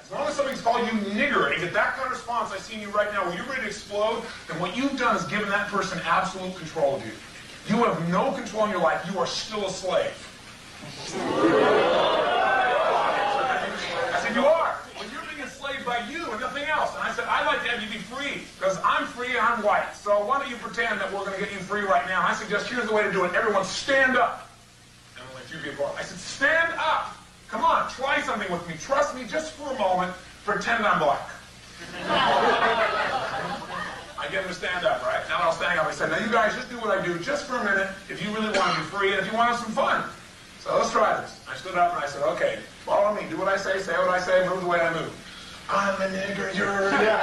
As long as somebody's called you nigger and you get that kind of response I see in you right now where you're ready to explode, then what you've done is given that person absolute control of you. You have no control in your life. You are still a slave. I said, you are. Well, you're being enslaved by you and nothing else. And I said, I'd like to have you be free because I'm free and I'm white. So why don't you pretend that we're going to get you free right now? And I suggest here's the way to do it. Everyone stand up. And only a few people are. I said, stand up. Come on, try something with me. Trust me just for a moment. Pretend I'm black. I get him to stand up, right? Now I'll stand up. I said, now you guys just do what I do just for a minute if you really want to be free and if you want to have some fun. So let's try this. I stood up and I said, okay, follow me. Do what I say what I say, move the way I move. I'm a nigger, you're a nigger.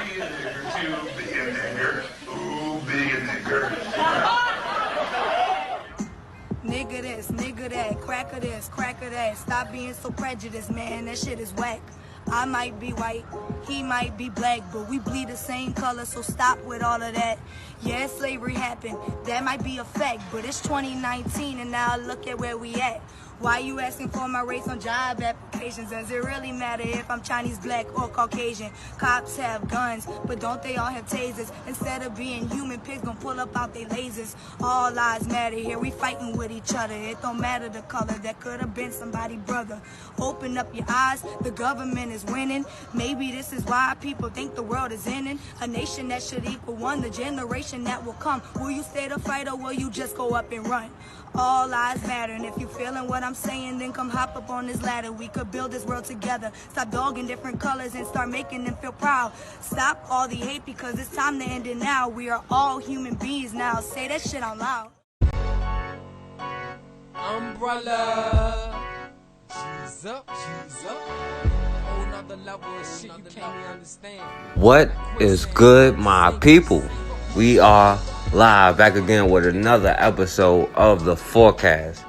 Be a nigger, too. Be a nigger. Ooh, be a nigger. Nigga this, nigga that, cracker this, cracker that. Stop being so prejudiced, man. That shit is whack. I might be white, he might be black, but we bleed the same color, so stop with all of that. Yeah, slavery happened, that might be a fact, but it's 2019 and now look at where we at. Why you asking for my race on job applications? Does it really matter if I'm Chinese, black, or Caucasian? Cops have guns, but don't they all have tasers? Instead of being human, pigs gon' pull up out their lasers. All lives matter here, we fighting with each other. It don't matter the color, that could have been somebody's brother. Open up your eyes, the government is winning. Maybe this is why people think the world is ending. A nation that should equal one, the generation that will come. Will you stay to fight or will you just go up and run? All lives matter, and if you feeling what I'm saying, then come hop up on this ladder. We could build this world together. Stop dogging different colors and start making them feel proud. Stop all the hate because it's time to end it now. We are all human beings now. Say that shit out loud. Umbrella. She's up. Whole nother level of shit you can't even understand. What is good, my people? We are live back again with another episode of The Forecast.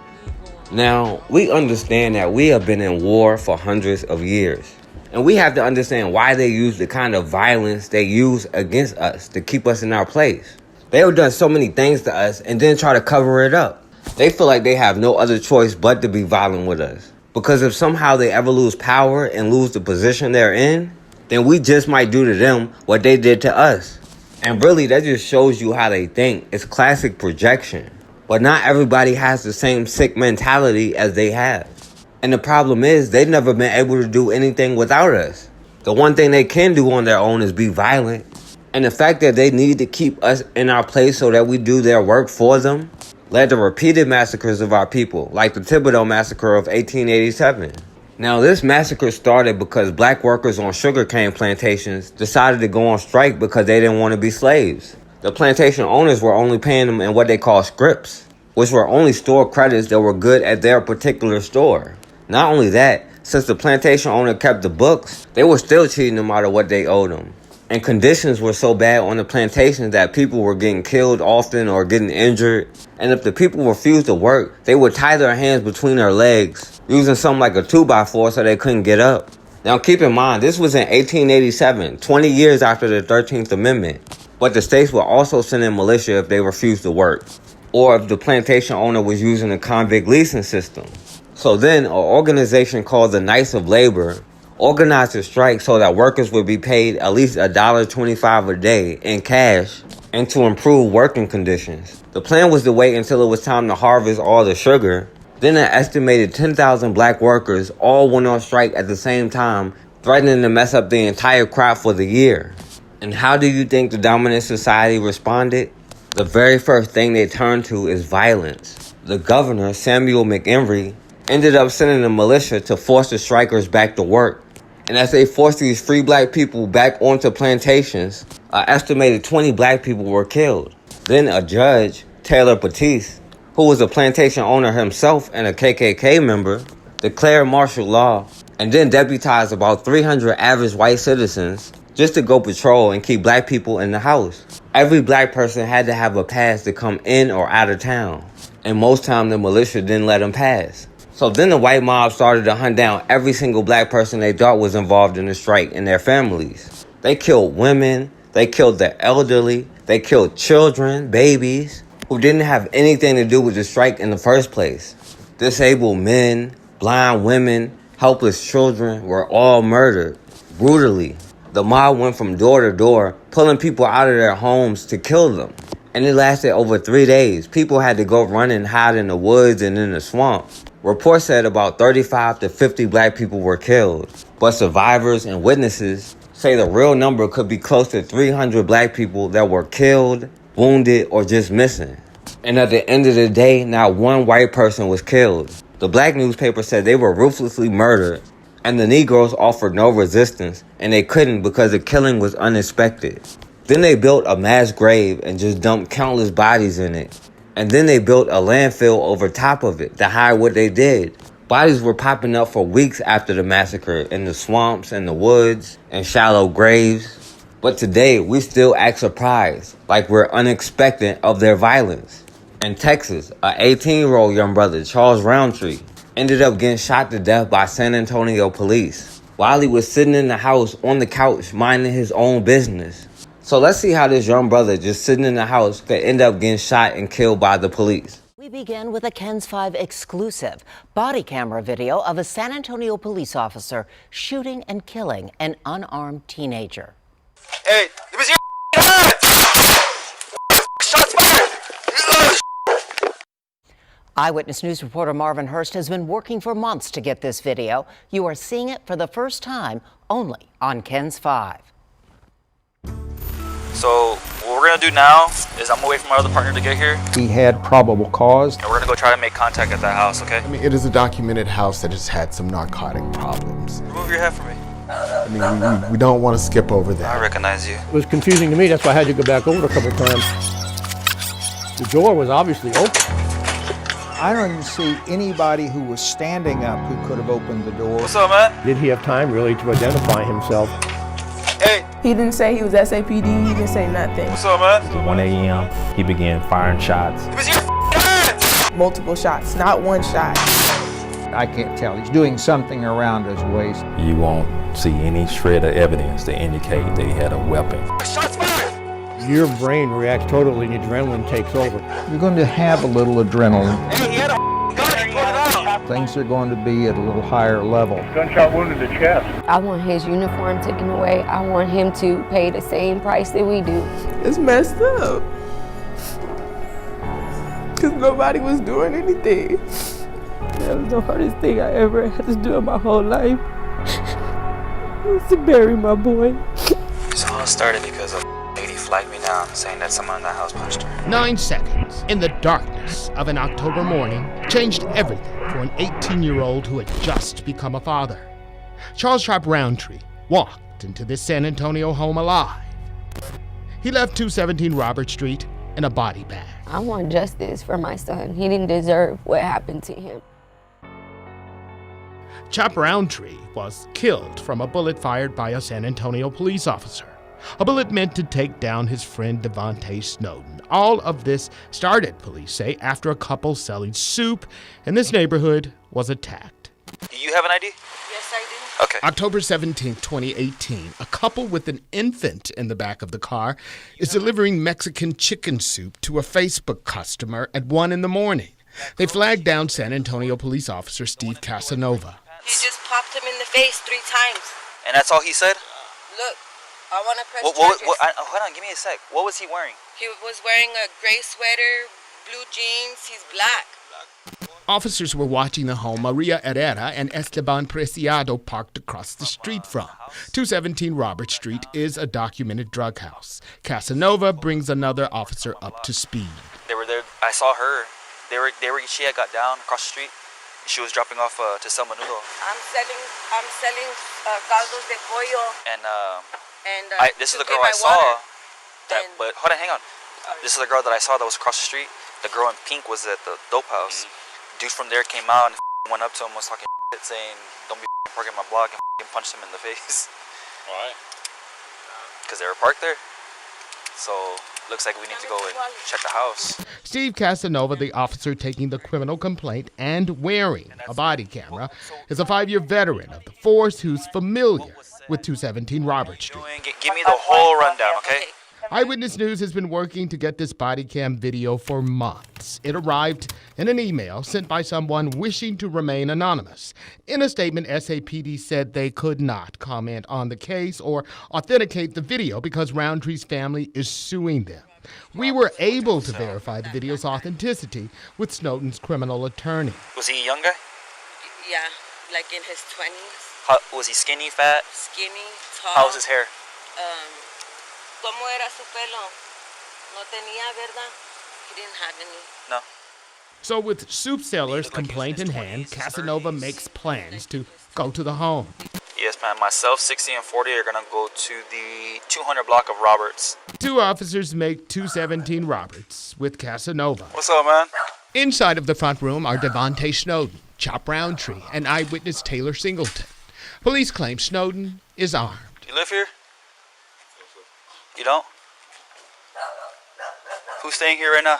Now, we understand that we have been in war for hundreds of years. And we have to understand why they use the kind of violence they use against us to keep us in our place. They have done so many things to us and then try to cover it up. They feel like they have no other choice but to be violent with us. Because if somehow they ever lose power and lose the position they're in, then we just might do to them what they did to us. And really, that just shows you how they think. It's classic projection. But not everybody has the same sick mentality as they have. And the problem is, they've never been able to do anything without us. The one thing they can do on their own is be violent. And the fact that they need to keep us in our place so that we do their work for them led to repeated massacres of our people, like the Thibodaux massacre of 1887. Now, this massacre started because black workers on sugarcane plantations decided to go on strike because they didn't want to be slaves. The plantation owners were only paying them in what they call scrips, which were only store credits that were good at their particular store. Not only that, since the plantation owner kept the books, they were still cheating them out of what they owed them. And conditions were so bad on the plantations that people were getting killed often or getting injured. And if the people refused to work, they would tie their hands between their legs, using something like a 2x4 so they couldn't get up. Now keep in mind, this was in 1887, 20 years after the 13th Amendment. But the states would also send in militia if they refused to work, or if the plantation owner was using a convict leasing system. So then an organization called the Knights of Labor organized a strike so that workers would be paid at least $1.25 a day in cash and to improve working conditions. The plan was to wait until it was time to harvest all the sugar. Then an estimated 10,000 black workers all went on strike at the same time, threatening to mess up the entire crop for the year. And how do you think the dominant society responded? The very first thing they turned to is violence. The governor, Samuel McHenry, ended up sending a militia to force the strikers back to work. And as they forced these free black people back onto plantations, an estimated 20 black people were killed. Then a judge, Taylor Batiste, who was a plantation owner himself and a KKK member, declared martial law and then deputized about 300 average white citizens just to go patrol and keep black people in the house. Every black person had to have a pass to come in or out of town. And most time the militia didn't let them pass. So then the white mob started to hunt down every single black person they thought was involved in the strike and their families. They killed women, they killed the elderly, they killed children, babies, who didn't have anything to do with the strike in the first place. Disabled men, blind women, Helpless children were all murdered brutally. The mob went from door to door, pulling people out of their homes to kill them. And it lasted over 3 days. People had to go run and hide in the woods and in the swamp. Reports said about 35 to 50 black people were killed. But survivors and witnesses say the real number could be close to 300 black people that were killed, wounded, or just missing. And at the end of the day, not one white person was killed. The black newspaper said they were ruthlessly murdered, and the Negroes offered no resistance, and they couldn't because the killing was unexpected. Then they built a mass grave and just dumped countless bodies in it. And then they built a landfill over top of it to hide what they did. Bodies were popping up for weeks after the massacre in the swamps and the woods and shallow graves. But today, we still act surprised, like we're unexpectant of their violence. In Texas, an 18-year-old young brother, Charles Roundtree, ended up getting shot to death by San Antonio police while he was sitting in the house on the couch minding his own business. So let's see how this young brother just sitting in the house could end up getting shot and killed by the police. We begin with a KENS 5 exclusive body camera video of a San Antonio police officer shooting and killing an unarmed teenager. Hey, give us your hands! Shots fired! Eyewitness News reporter Marvin Hurst has been working for months to get this video. You are seeing it for the first time only on KENS 5. So what we're gonna do now is I'm gonna wait for my other partner to get here. He had probable cause. And we're gonna go try to make contact at that house, okay? I mean, it is a documented house that has had some narcotic problems. Remove your hat for me. I mean, we don't want to skip over that. I recognize you. It was confusing to me, that's why I had to go back over it a couple of times. The door was obviously open. I don't even see anybody who was standing up who could have opened the door. What's up, man? Did he have time really to identify himself? Hey. He didn't say he was SAPD, he didn't say nothing. What's up, man? At 1 a.m., he began firing shots. Give us your hands! Multiple shots, not one shot. I can't tell. He's doing something around his waist. You won't see any shred of evidence to indicate that he had a weapon. Shots fired! Your brain reacts totally and adrenaline takes over. You're going to have a little adrenaline. Hey, he had a gun, he pulled it out! Things are going to be at a little higher level. Gunshot wound in the chest. I want his uniform taken away. I want him to pay the same price that we do. It's messed up. Because nobody was doing anything. That was the hardest thing I ever had to do in my whole life. Was to bury my boy. This all started because a lady flagged me down saying that someone in that house punched her. 9 seconds in the darkness of an October morning changed everything for an 18-year-old who had just become a father. Charles Roundtree walked into this San Antonio home alive. He left 217 Robert Street in a body bag. I want justice for my son. He didn't deserve what happened to him. Chop Roundtree was killed from a bullet fired by a San Antonio police officer. A bullet meant to take down his friend Devontae Snowden. All of this started, police say, after a couple selling soup in this neighborhood was attacked. Do you have an ID? Yes, I do. Okay. October 17, 2018, a couple with an infant in the back of the car is delivering Mexican chicken soup to a Facebook customer at 1 in the morning. They flagged down San Antonio police officer Steve Casanova. He just popped him in the face 3 times. And that's all he said? Look, I want to press charges. Hold on, give me a sec. What was he wearing? He was wearing a gray sweater, blue jeans, he's black. Officers were watching the home Maria Herrera and Esteban Preciado parked across the street from. 217 Robert Street is a documented drug house. Casanova brings another officer up to speed. They were there. I saw her. She had got down across the street. She was dropping off to sell menudo. I'm selling caldos de pollo. And this is the girl I saw. But hold on, hang on. This is the girl that I saw that was across the street. The girl in pink was at the dope house. Dude from there came out and went up to him, was talking shit, saying, "Don't be parking my block," and punched him in the face. Why? Because they were parked there. So looks like we need to go and check the house. Steve Casanova, the officer taking the criminal complaint and wearing a body camera, is a 5-year veteran of the force who's familiar with 217 Robert Street. Give me the whole rundown, okay? Eyewitness News has been working to get this body cam video for months. It arrived in an email sent by someone wishing to remain anonymous. In a statement, SAPD said they could not comment on the case or authenticate the video because Roundtree's family is suing them. We were able to verify the video's authenticity with Snowden's criminal attorney. Was he a young guy? Yeah, like in his 20s. Was he skinny, fat? Skinny, tall. How was his hair? ¿Cómo era su pelo? No tenía, ¿verdad? He didn't have any. No. So with soup seller's complaint in hand, Casanova makes plans to go to the home. Yes, man. Myself, 60 and 40 are going to go to the 200 block of Roberts. Two officers make 217 Roberts with Casanova. What's up, man? Inside of the front room are Devontae Snowden, Chop Roundtree, and eyewitness Taylor Singleton. Police claim Snowden is armed. Do you live here? You don't? Who's staying here right now?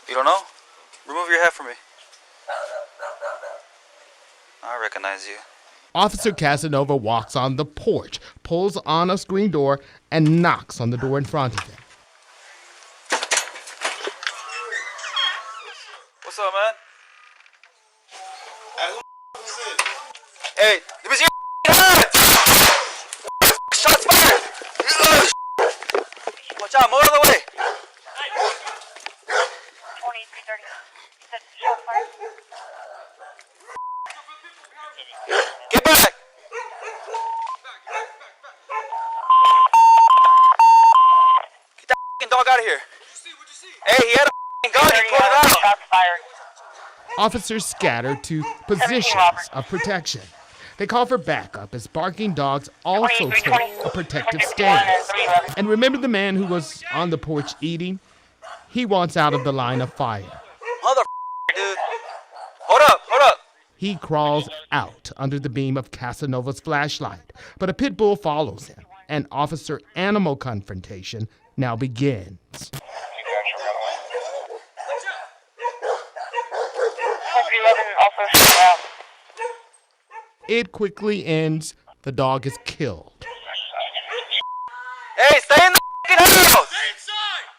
You don't know? Remove your hat from me. I recognize you. Officer Casanova walks on the porch, pulls on a screen door, and knocks on the door in front of him. What's up, man? Hey, let me see your hat! Shots fired! Watch out, move out of the way! 2330. Shots fired. Get back! Get that f***ing dog out of here. Hey, he had a f***ing gun, he pulled it out. Shots fired. Officers scatter to positions of protection. They call for backup as barking dogs also take a protective stance. And remember the man who was on the porch eating? He wants out of the line of fire. Motherfucker, dude. Hold up. He crawls out under the beam of Casanova's flashlight, but a pit bull follows him, and officer-animal confrontation now begins. It quickly ends. The dog is killed. Hey, stay in the f***ing house! Stay inside!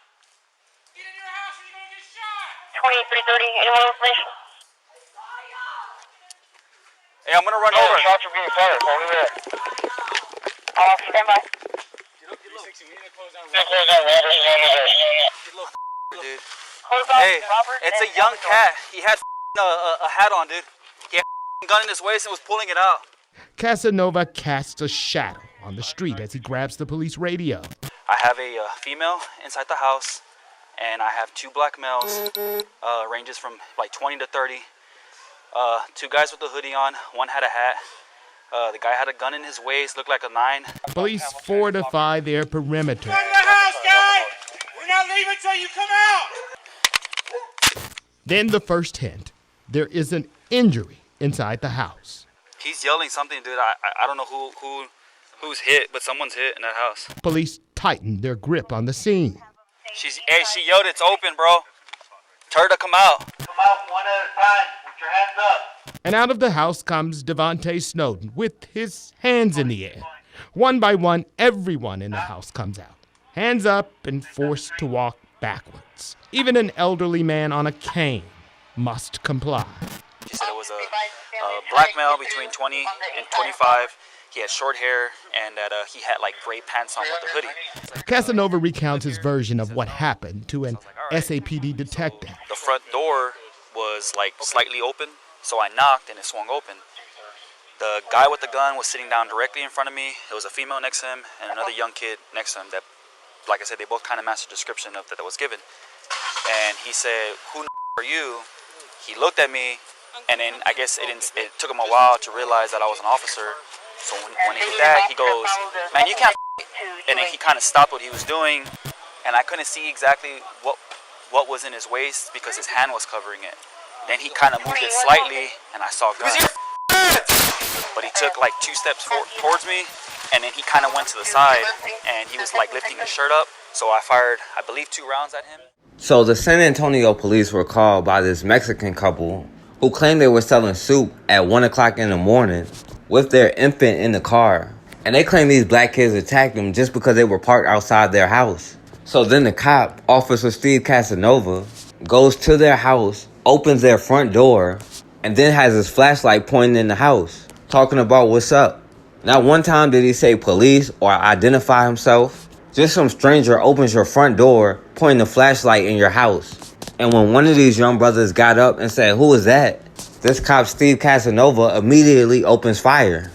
Get in your house or you're gonna get shot! 2330, anyone else, please? Hey, I'm gonna run over. Shots are being fired. Hold it there. Stand by. Dude. Hey, it's a young cat. He had a hat on, dude. He had a gun in his waist and was pulling it out. Casanova casts a shadow on the street as he grabs the police radio. I have a female inside the house, and I have two black males, ranges from like 20 to 30. Two guys with a hoodie on, one had a hat. The guy had a gun in his waist, looked like a 9. Police fortify their perimeter. Come to the house, guy! We're not leaving till you come out! Then the first hint. There is an injury inside the house. He's yelling something, dude. I don't know who's hit, but someone's hit in that house. Police tighten their grip on the scene. She yelled, it's open, bro. Tell her to come out. Come out one at a time. Put your hands up. And out of the house comes Devontae Snowden with his hands in the air. One by one, everyone in the house comes out. Hands up and forced to walk backwards. Even an elderly man on a cane must comply. She said it was a black male between 20 and 25. He had short hair and that he had like gray pants on with a hoodie. Casanova recounts his version of what happened to an SAPD detective. The front door was like slightly open, so I knocked and it swung open. The guy with the gun was sitting down directly in front of me. There was a female next to him and another young kid next to him that, like I said, they both kind of matched the description of that was given. And he said, "Who are you?" He looked at me, and then I guess it took him a while to realize that I was an officer. So when he did that, he goes, "Man, you can't." And then he kind of stopped what he was doing, and I couldn't see exactly what was in his waist because his hand was covering it. Then he kind of moved it slightly, and I saw gun. But he took like 2 steps towards me, and then he kind of went to the side, and he was like lifting his shirt up. So I fired, I believe, 2 rounds at him. So the San Antonio police were called by this Mexican couple who claimed they were selling soup at 1 o'clock in the morning with their infant in the car. And they claim these black kids attacked them just because they were parked outside their house. So then the cop, Officer Steve Casanova, goes to their house, opens their front door, and then has his flashlight pointing in the house, talking about what's up. Not one time did he say police or identify himself. Just some stranger opens your front door, pointing the flashlight in your house. And when one of these young brothers got up and said, "Who is that?" this cop, Steve Casanova, immediately opens fire.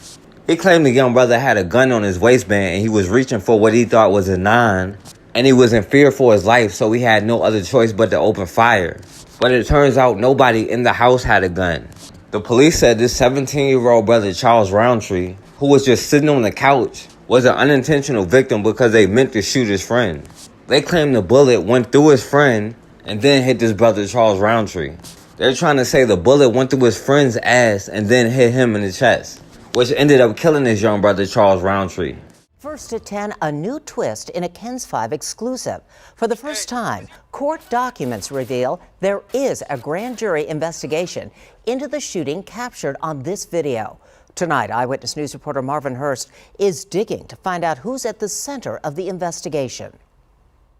He claimed the young brother had a gun on his waistband and he was reaching for what he thought was a 9. And he was in fear for his life, so he had no other choice but to open fire. But it turns out nobody in the house had a gun. The police said this 17-year-old brother, Charles Roundtree, who was just sitting on the couch, was an unintentional victim because they meant to shoot his friend. They claim the bullet went through his friend and then hit his brother, Charles Roundtree. They're trying to say the bullet went through his friend's ass and then hit him in the chest, which ended up killing his young brother, Charles Roundtree. First at 10, a new twist in a KENS 5 exclusive. For the first time, court documents reveal there is a grand jury investigation into the shooting captured on this video. Tonight, Eyewitness News reporter Marvin Hurst is digging to find out who's at the center of the investigation.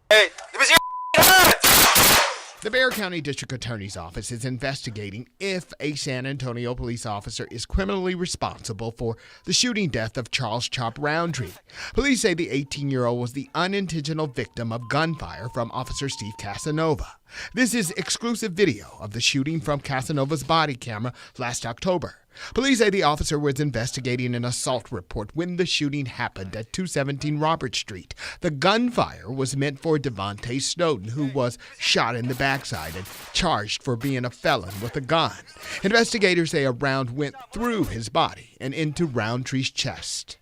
Hey, give us your hands! The Bexar County District Attorney's Office is investigating if a San Antonio police officer is criminally responsible for the shooting death of Charles "Chop" Roundtree. Police say the 18-year-old was the unintentional victim of gunfire from Officer Steve Casanova. This is exclusive video of the shooting from Casanova's body camera last October. Police say the officer was investigating an assault report when the shooting happened at 217 Robert Street. The gunfire was meant for Devontae Snowden, who was shot in the backside and charged for being a felon with a gun. Investigators say a round went through his body and into Roundtree's chest.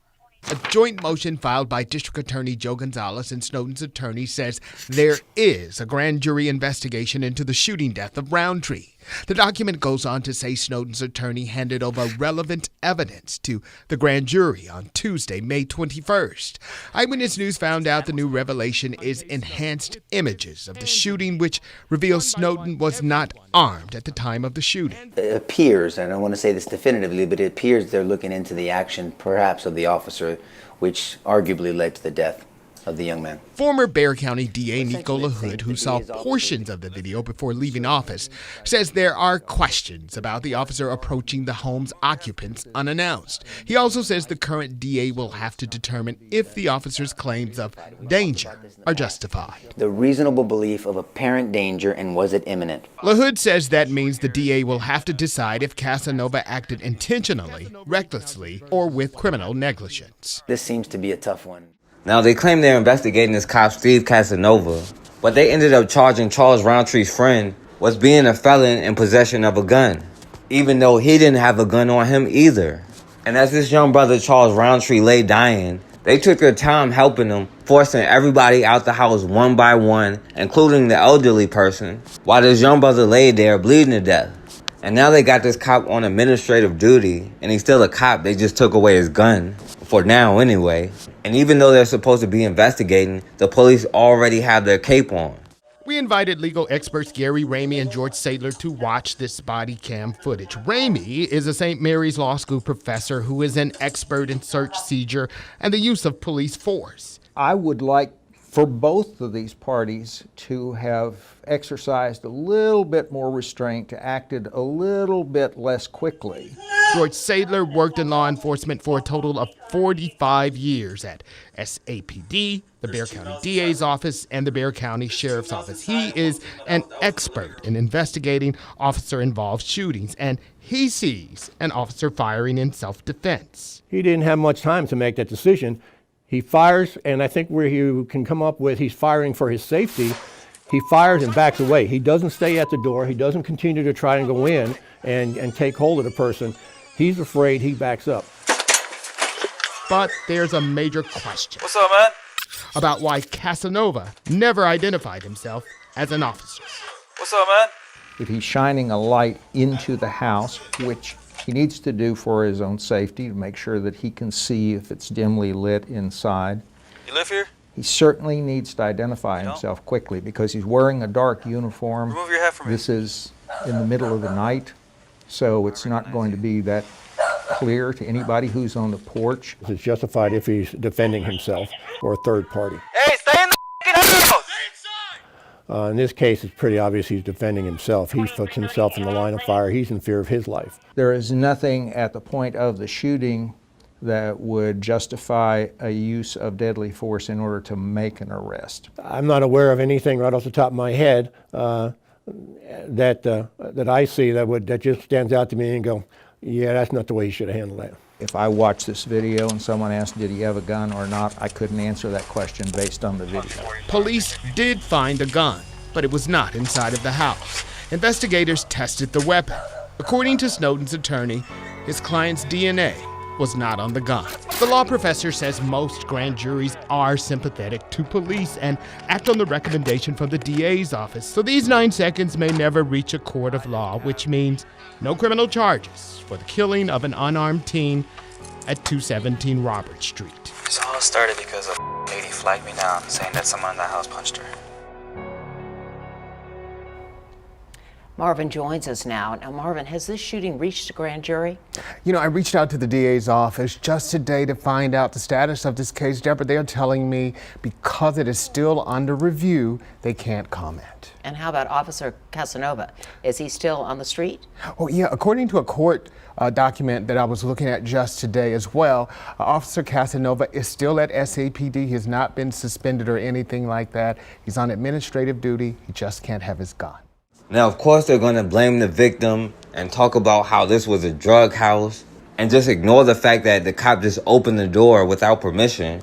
A joint motion filed by District Attorney Joe Gonzalez and Snowden's attorney says there is a grand jury investigation into the shooting death of Roundtree. The document goes on to say Snowden's attorney handed over relevant evidence to the grand jury on Tuesday, May 21st. Eyewitness News found out the new revelation is enhanced images of the shooting, which reveals Snowden was not armed at the time of the shooting. It appears, and I don't want to say this definitively, but it appears they're looking into the action, perhaps, of the officer, which arguably led to the death of the young man. Former Bexar County DA Nico LaHood, who saw portions of the video before leaving office, says there are questions about the officer approaching the home's occupants unannounced. He also says the current DA will have to determine if the officer's claims of danger are justified. The reasonable belief of apparent danger, and was it imminent? LaHood says that means the DA will have to decide if Casanova acted intentionally, recklessly, or with criminal negligence. This seems to be a tough one. Now, they claim they're investigating this cop, Steve Casanova, but they ended up charging Charles Roundtree's friend was being a felon in possession of a gun, even though he didn't have a gun on him either. And as this young brother, Charles Roundtree, lay dying, they took their time helping him, forcing everybody out the house one by one, including the elderly person, while this young brother lay there bleeding to death. And now they got this cop on administrative duty, and he's still a cop. They just took away his gun, for now anyway. And even though they're supposed to be investigating, the police already have their cape on. We invited legal experts Gary Ramey and George Sadler to watch this body cam footage. Ramey is a St. Mary's Law School professor who is an expert in search, seizure, and the use of police force. I would like for both of these parties to have exercised a little bit more restraint, acted a little bit less quickly. George Sadler worked in law enforcement for a total of 45 years at SAPD, the Bexar County DA's office, and the Bexar County Sheriff's Office. He is an expert in investigating officer-involved shootings, and he sees an officer firing in self-defense. He didn't have much time to make that decision. He fires, and I think where you can come up with he's firing for his safety, he fires and backs away. He doesn't stay at the door. He doesn't continue to try and go in and take hold of the person. He's afraid, he backs up. But there's a major question. What's up, man? About why Casanova never identified himself as an officer. What's up, man? If he's shining a light into the house, which he needs to do for his own safety, to make sure that he can see if it's dimly lit inside. You live here? He certainly needs to identify himself quickly because he's wearing a dark uniform. Remove your hat from me. This is in the middle of the night, so it's not going to be that clear to anybody who's on the porch. It's justified if he's defending himself or a third party. Hey, stay in the house! In this case, it's pretty obvious he's defending himself. He puts himself in the line of fire. He's in fear of his life. There is nothing at the point of the shooting that would justify a use of deadly force in order to make an arrest. I'm not aware of anything right off the top of my head that I see that just stands out to me and go, yeah, that's not the way he should have handled that. If I watched this video and someone asked, did he have a gun or not, I couldn't answer that question based on the video. Police did find a gun, but it was not inside of the house. Investigators tested the weapon. According to Snowden's attorney, his client's DNA was not on the gun. The law professor says most grand juries are sympathetic to police and act on the recommendation from the DA's office, so these 9 seconds may never reach a court of law, which means no criminal charges for the killing of an unarmed teen at 217 Robert Street. This all started because a lady flagged me down saying that someone in the house punched her. Marvin joins us now. Now, Marvin, has this shooting reached a grand jury? You know, I reached out to the DA's office just today to find out the status of this case, Deborah. They're telling me because it is still under review, they can't comment. And how about Officer Casanova? Is he still on the street? Oh, yeah. According to a court document that I was looking at just today as well, Officer Casanova is still at SAPD. He has not been suspended or anything like that. He's on administrative duty. He just can't have his gun. Now, of course, they're going to blame the victim and talk about how this was a drug house and just ignore the fact that the cop just opened the door without permission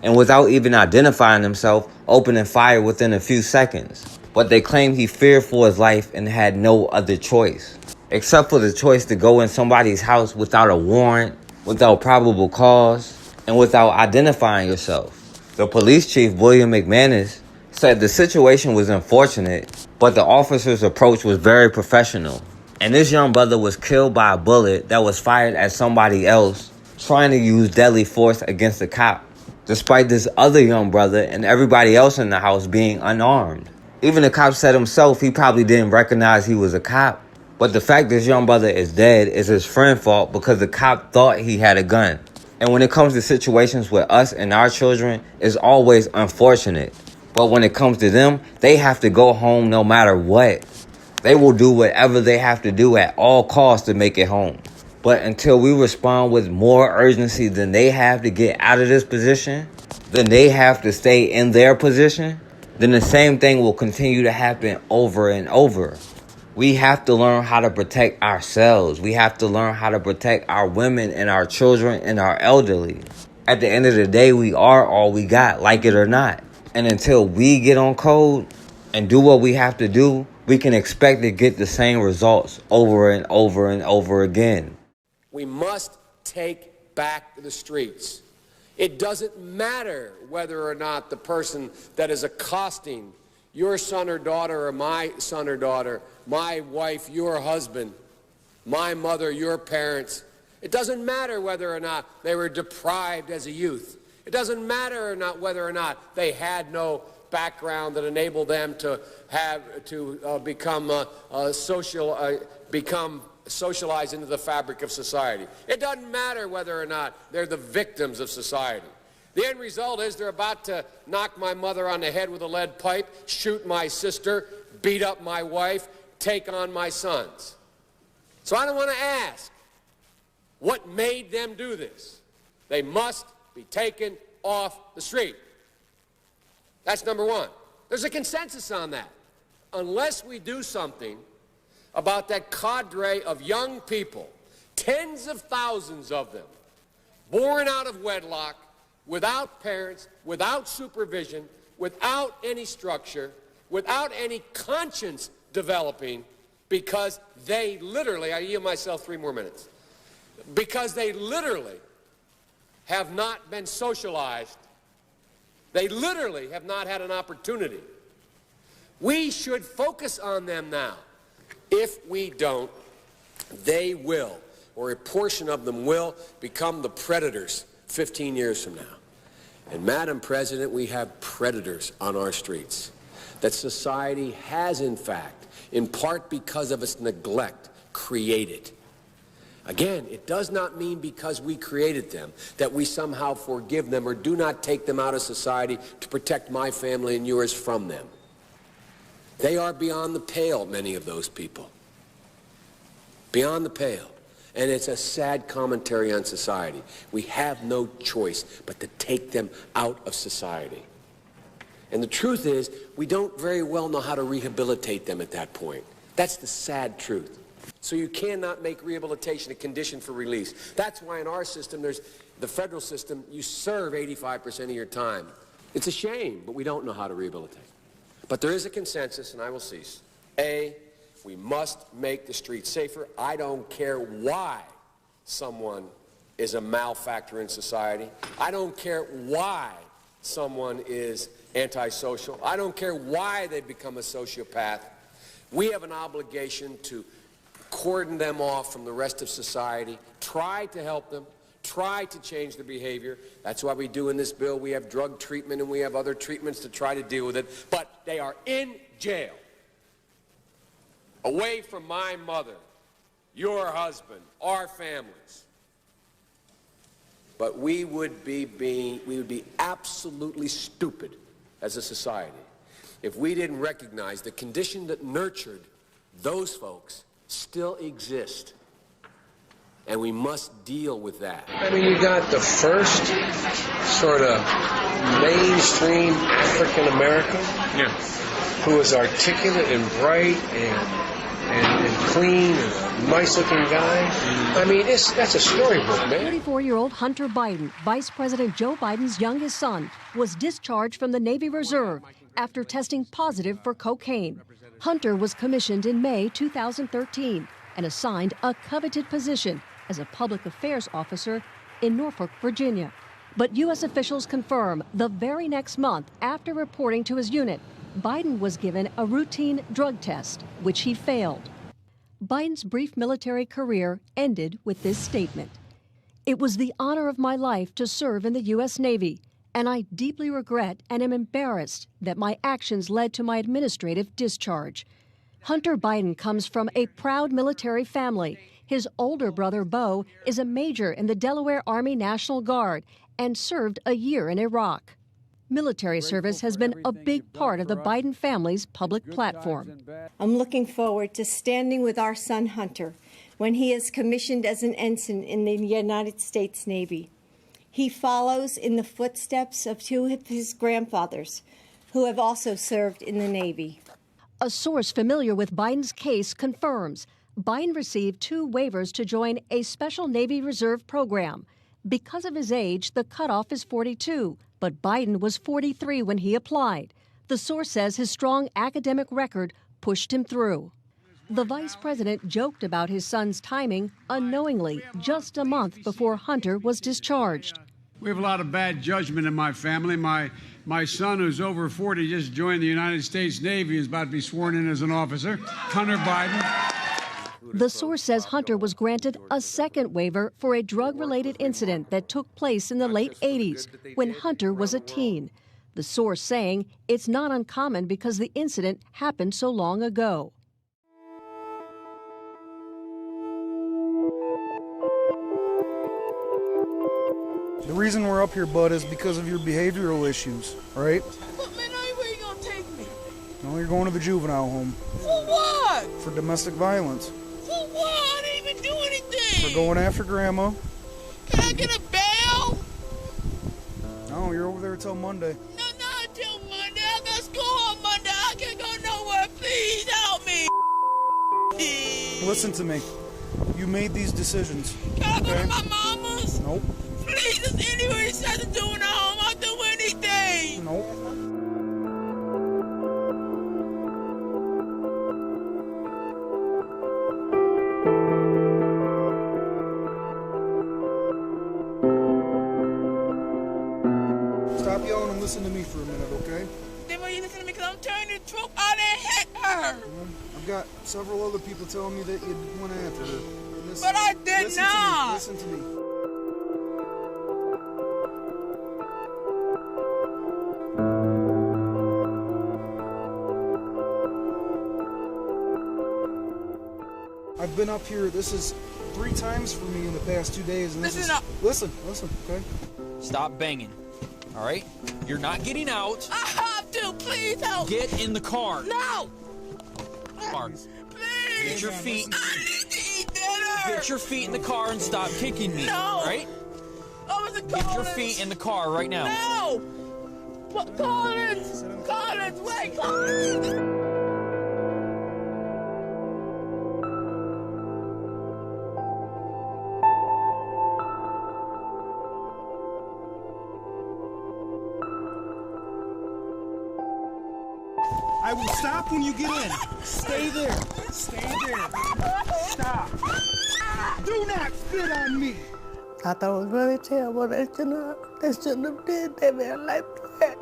and without even identifying himself, opening fire within a few seconds. But they claim he feared for his life and had no other choice, except for the choice to go in somebody's house without a warrant, without probable cause, and without identifying yourself. The police chief, William McManus, said the situation was unfortunate, but the officer's approach was very professional. And this young brother was killed by a bullet that was fired at somebody else trying to use deadly force against the cop, despite this other young brother and everybody else in the house being unarmed. Even the cop said himself he probably didn't recognize he was a cop. But the fact this young brother is dead is his friend's fault because the cop thought he had a gun. And when it comes to situations with us and our children, it's always unfortunate. But when it comes to them, they have to go home no matter what. They will do whatever they have to do at all costs to make it home. But until we respond with more urgency than they have to get out of this position, then they have to stay in their position, then the same thing will continue to happen over and over. We have to learn how to protect ourselves. We have to learn how to protect our women and our children and our elderly. At the end of the day, we are all we got, like it or not. And until we get on code and do what we have to do, we can expect to get the same results over and over and over again. We must take back the streets. It doesn't matter whether or not the person that is accosting your son or daughter or my son or daughter, my wife, your husband, my mother, your parents. It doesn't matter whether or not they were deprived as a youth. It doesn't matter or not whether or not they had no background that enabled them to become socialized into the fabric of society. It doesn't matter whether or not they're the victims of society. The end result is they're about to knock my mother on the head with a lead pipe, shoot my sister, beat up my wife, take on my sons. So I don't want to ask what made them do this. They must be taken off the street. That's number one. There's a consensus on that. Unless we do something about that cadre of young people, tens of thousands of them, born out of wedlock, without parents, without supervision, without any structure, without any conscience developing, because they literally, I yield myself 3 more minutes, because they literally have not been socialized. They literally have not had an opportunity. We should focus on them now. If we don't, they will, or a portion of them will, become the predators 15 years from now. And Madam President, we have predators on our streets that society has, in fact, in part because of its neglect, created. Again, it does not mean because we created them that we somehow forgive them or do not take them out of society to protect my family and yours from them. They are beyond the pale, many of those people. Beyond the pale. And it's a sad commentary on society. We have no choice but to take them out of society. And the truth is, we don't very well know how to rehabilitate them at that point. That's the sad truth. So you cannot make rehabilitation a condition for release. That's why in our system, the federal system, you serve 85% of your time. It's a shame, but we don't know how to rehabilitate. But there is a consensus, and I will cease. A, we must make the streets safer. I don't care why someone is a malefactor in society. I don't care why someone is antisocial. I don't care why they become a sociopath. We have an obligation to cordon them off from the rest of society, try to help them, try to change their behavior. That's why we do in this bill. We have drug treatment and we have other treatments to try to deal with it. But they are in jail, away from my mother, your husband, our families. But we would be absolutely stupid as a society if we didn't recognize the condition that nurtured those folks still exist. And we must deal with that. I mean, you got the first sort of mainstream African American who is articulate and bright and clean and a nice-looking guy. I mean, that's a storybook, man. 34-year-old Hunter Biden, Vice President Joe Biden's youngest son, was discharged from the Navy Reserve after testing positive for cocaine. Hunter was commissioned in May 2013 and assigned a coveted position as a public affairs officer in Norfolk, Virginia. But U.S. officials confirm the very next month after reporting to his unit, Biden was given a routine drug test, which he failed. Biden's brief military career ended with this statement. "It was the honor of my life to serve in the U.S. Navy, and I deeply regret and am embarrassed that my actions led to my administrative discharge." Hunter Biden comes from a proud military family. His older brother, Beau, is a major in the Delaware Army National Guard and served a year in Iraq. Military service has been a big part of the Biden family's public platform. I'm looking forward to standing with our son Hunter when he is commissioned as an ensign in the United States Navy. He follows in the footsteps of two of his grandfathers who have also served in the Navy. A source familiar with Biden's case confirms Biden received 2 waivers to join a special Navy Reserve program. Because of his age, the cutoff is 42, but Biden was 43 when he applied. The source says his strong academic record pushed him through. The vice president joked about his son's timing unknowingly just a month before Hunter was discharged. We have a lot of bad judgment in my family. My son, who's over 40, just joined the United States Navy, is about to be sworn in as an officer. Hunter Biden. The source says Hunter was granted a second waiver for a drug-related incident that took place in the late 80s when Hunter was a teen. The source saying it's not uncommon because the incident happened so long ago. The reason we're up here, bud, is because of your behavioral issues, right? But man, where you gonna take me? No, you're going to the juvenile home. For what? For domestic violence. For what? I didn't even do anything. For going after Grandma. Can I get a bail? No, you're over there till Monday. No, not until Monday. I got school on Monday. I can't go nowhere. Please help me. Listen to me. You made these decisions. Can I go to my mama's? Nope. Please, there's anywhere he says to do in the home. I'll do anything. Nope. Stop yelling and listen to me for a minute, okay? Then will you listen to me? Because I'm telling you the truth. I didn't hit her. I've got several other people telling me that you went after her. But I did not. Listen to me. I've been up here. This is 3 times for me in the past 2 days. And listen, okay? Stop banging. All right? You're not getting out. I have to. Please help. Get in the car. No. Car. Please. Get your feet. I need to eat dinner. Get your feet in the car and stop kicking me. No. All right? Get your feet in the car right now. No. What, Collins? Collins, wait, Collins. I will stop when you get in. Stay there. Stay there. Stop. Do not spit on me. I thought it was really terrible. They shouldn't have did that man like that.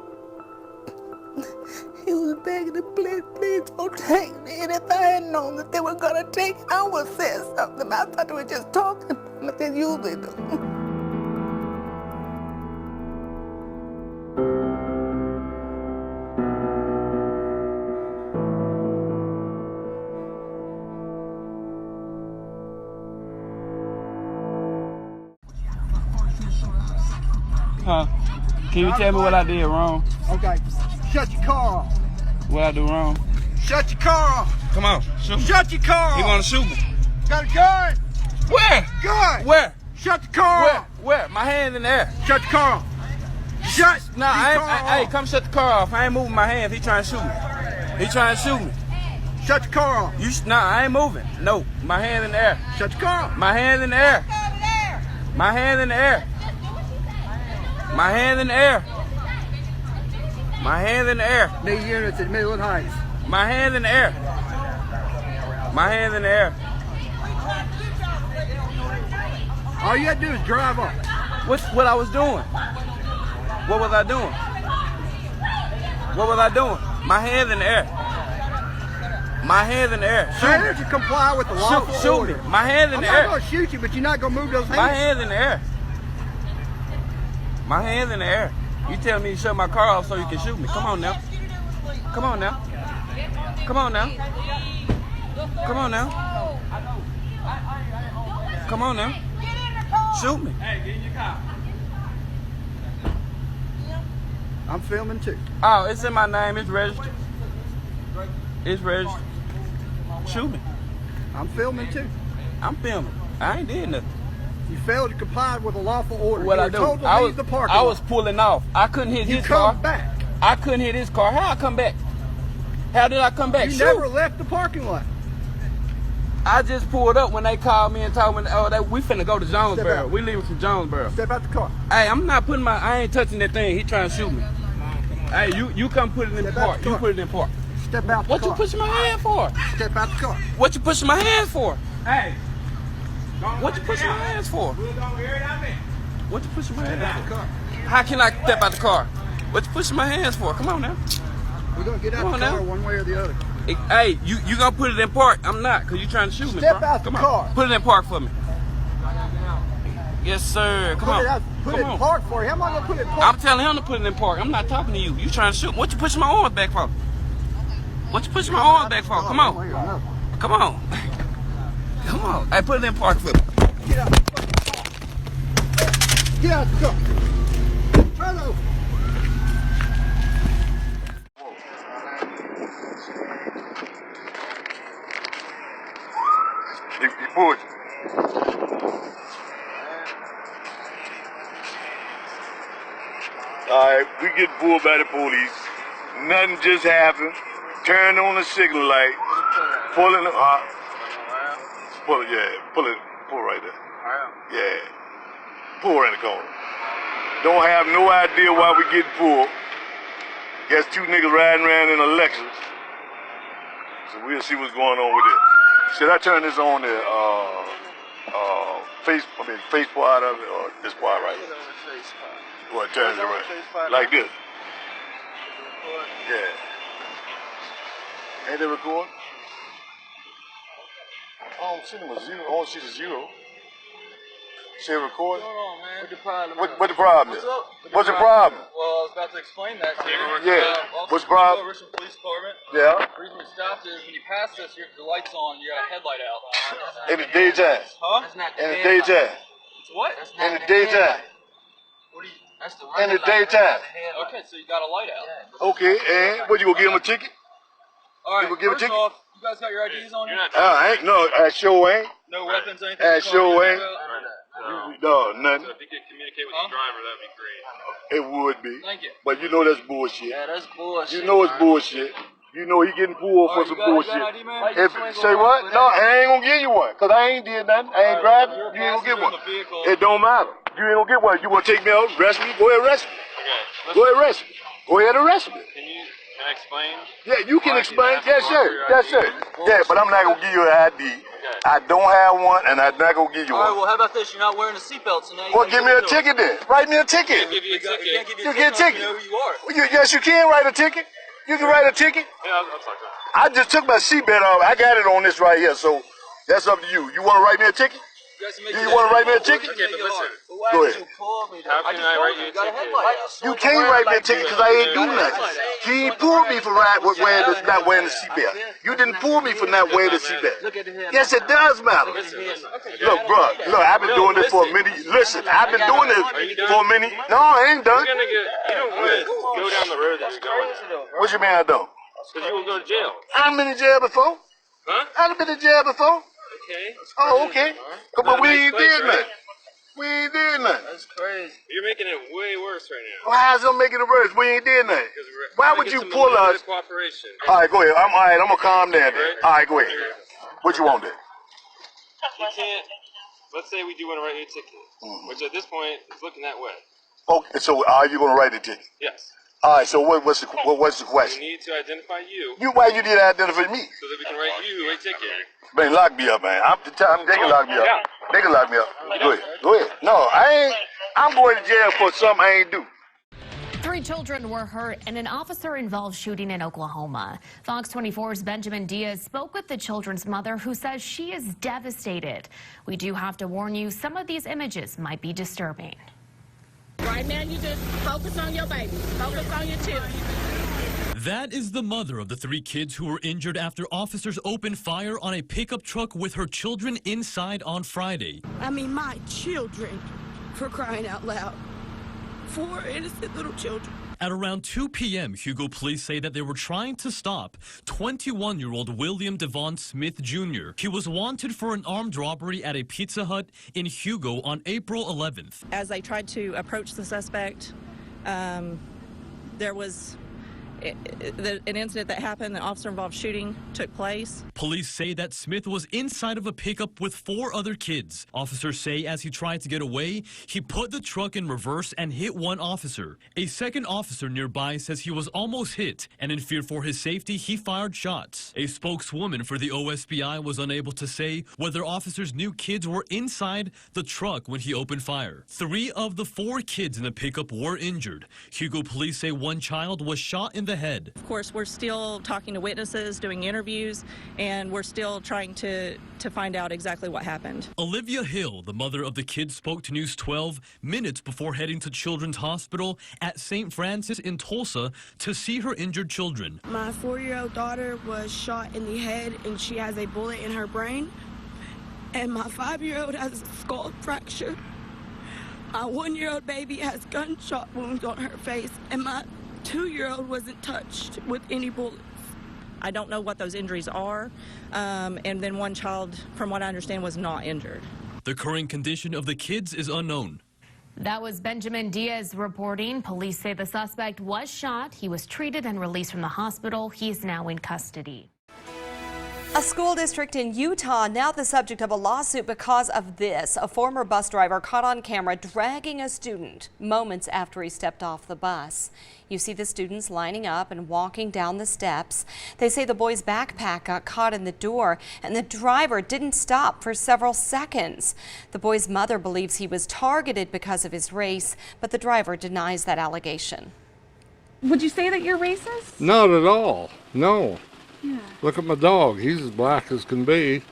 He was begging the police, please don't take me. And if I had known that they were gonna take it, I would have said something. I thought they were just talking, but they usually do. Huh? Can you tell me what I did wrong? Okay. Shut your car off. What I do wrong? Shut your car off. Come on, shoot me. Shut your car off. He wanna shoot me. Got a gun. Where? Gun. Where? Shut the car off. Where? My hand in the air. Shut the car off. Shut the car off. Hey, come shut the car off. I ain't moving my hands. He trying to shoot me. He trying to shoot me. Shut the car off. I ain't moving. No, my hand in the air. Shut the car off. My hand in the air. My hand in the air. My hand in the air. My hand in the air. Need units at Midland Heights. My hand in the air. My hand in the air. All you gotta do is drive up. What I was doing? What was I doing? What was I doing? My hand in the air. My hand in the air. Failure to comply with the lawful order. Shoot me. My hand in the air. I'm not gonna shoot you, but you're not gonna move those hands. My hand in the air. My hand in the air. You telling me to shut my car off so you can shoot me? Come on now. Come on now. Come on now. Come on now. Come on now. Shoot me. Hey, get in your car. I'm filming too. Oh, it's in my name. It's registered. It's registered. Shoot me. I'm filming too. I'm filming. I ain't did nothing. You failed to comply with a lawful order. What you I were do? told to leave the parking I lot. was pulling off. I couldn't hit his car. You come back. I couldn't hit his car. How I come back? How did I come back? You never left the parking lot. I just pulled up when they called me and told me, we finna go to Jonesboro. We leaving from Jonesboro. Step out the car. Hey, I'm not putting I ain't touching that thing. He trying to shoot me. Hey, you come put it in the park. You put it in the park. Step out the What car. you pushing my hand for? Step out the car. What you pushing my hands for? Hey. What you pushing my hands for? What you pushing my hands for? How can I step out the car? What you pushing my hands for? Come on now. We're gonna get out the car one way or the other. Hey, you gonna put it in park? I'm not, cause you trying to shoot me, bro. Step out the car. Put it in park for me. Yes, sir. Come on. Put it in park for you. How am I gonna put it in park? I'm telling him to put it in park. I'm not talking to you. You trying to shoot? What you pushing my arms back for? What you pushing my arms back for? Come on. Come on. Come on. Hey, put it in park for me. Get out. Get out the car. Turn over. You push. Alright, we get pulled by the police. Nothing just happened. Turned on the signal light. Pulling the pull it, yeah. Pull right there. Yeah. Pull right in the corner. Don't have no idea why we get pulled. Guess 2 niggas riding around in a Lexus. So we'll see what's going on with it. Should I turn this on the face part of it, or this part right here? Well, turn it around. Like this. Yeah. Ain't they record? I don't see them a zero. I don't see the 0. She recording? What's going on, man? What the problem? What the problem is? What's the problem? Well, I was about to explain that to you. Yeah. What's the problem? Richmond Police Department. Yeah. The reason we stopped is when you pass this, the light's on, you got a headlight out. In the daytime. Huh? In the daytime. It's what? In the daytime. What do you? That's the in the daytime. Okay, so you got a light out. Okay, and what, you gonna give him a ticket? All right, you gonna give him a first ticket? off, you guys got your IDs on you? I ain't, no, I sure ain't. No weapons, anything? I sure ain't. No, nothing. So if you could communicate with the driver, that would be great. It would be. Thank you. But you know that's bullshit. Yeah, that's bullshit. You know it's bullshit. You know he getting pulled for some bullshit. ID, man? Say what? No, I ain't gonna give you one. Cause I ain't did nothing. I ain't driving. You ain't gonna get one. It don't matter. You ain't gonna get one. You wanna take me out, arrest me? Go ahead, arrest me. Okay. Go ahead, arrest me. Go ahead, arrest me. Can I explain? Yeah, you can explain. Yes, sir. Yes, sir. Yeah, but I'm not gonna give you an ID. I don't have one, and I'm not gonna give you All right, one. well, how about this? You're not wearing a seatbelt tonight. Well, give me a ticket then. Write me a ticket. Give you a ticket. You can't give You you a get a ticket. ticket. Know who you are. Well, yes, you can write a ticket. You can write a ticket. Yeah, I'll talk to him. I just took my seatbelt off. I got it on this right here, so that's up to you. You want to write me a ticket? You want to write me a ticket? Okay, but listen. Go ahead. How can I write you a ticket? You can't write me a ticket because I ain't do nothing. He ain't pulled me for not wearing the seatbelt. You didn't pull me for not wearing the seatbelt. Yes, it does matter. Look, bro, look, I've been doing this for a minute. Listen, I've been doing this for a minute. No, I ain't done. You don't want to go down the road that you're going. What you mean I don't? Because you will go to jail. I've been in jail before. Huh? I've been in jail before. Okay. Oh, okay. But we ain't did nothing. We ain't did nothing. That's crazy. You're making it way worse right now. Well, how's it making it worse? We ain't did nothing. Why would you pull us? Cooperation. All right, go ahead. I'm gonna calm down then. All right, go ahead. What you want then? You can't. Let's say we do want to write you a ticket, which at this point is looking that way. Okay, so are you gonna write the ticket? Yes. All right. So what's the question? We need to identify you. Why you need to identify me? So that we can write you a ticket. Man, lock me up, man. They can lock me up. They can lock me up. Go ahead. Go ahead. No, I ain't. I'm going to jail for something I ain't do. 3 children were hurt in an officer-involved shooting in Oklahoma. Fox 24's Benjamin Diaz spoke with the children's mother, who says she is devastated. We do have to warn you, some of these images might be disturbing. Right now, you just focus on your baby. Focus on your children. That is the mother of the 3 kids who were injured after officers opened fire on a pickup truck with her children inside on Friday. I mean, my children, for crying out loud. 4 innocent little children. At around 2 p.m., Hugo police say that they were trying to stop 21-year-old William Devon Smith Jr. He was wanted for an armed robbery at a Pizza Hut in Hugo on April 11th. As they tried to approach the suspect, there was an incident that happened. An officer-involved shooting took place. Police say that Smith was inside of a pickup with 4 other kids. Officers say as he tried to get away, he put the truck in reverse and hit one officer. A second officer nearby says he was almost hit, and in fear for his safety, he fired shots. A spokeswoman for the OSBI was unable to say whether officers knew kids were inside the truck when he opened fire. 3 of the 4 kids in the pickup were injured. Hugo police say one child was shot in the head. Of course, we're still talking to witnesses, doing interviews, and we're still trying to find out exactly what happened. Olivia Hill, the mother of the kids, spoke to News 12 minutes before heading to Children's Hospital at St. Francis in Tulsa to see her injured children. My 4-year-old daughter was shot in the head and she has a bullet in her brain. And my 5-year-old has a skull fracture. My 1-year-old baby has gunshot wounds on her face, and my 2-year-old wasn't touched with any bullets. I don't know what those injuries are, and then one child, from what I understand, was not injured. The current condition of the kids is unknown. That was Benjamin Diaz reporting. Police say the suspect was shot. He was treated and released from the hospital. He is now in custody. A school district in Utah now the subject of a lawsuit because of this. A former bus driver caught on camera dragging a student moments after he stepped off the bus. You see the students lining up and walking down the steps. They say the boy's backpack got caught in the door and the driver didn't stop for several seconds. The boy's mother believes he was targeted because of his race, but the driver denies that allegation. Would you say that you're racist? Not at all, no. Yeah. Look at my dog. He's as black as can be.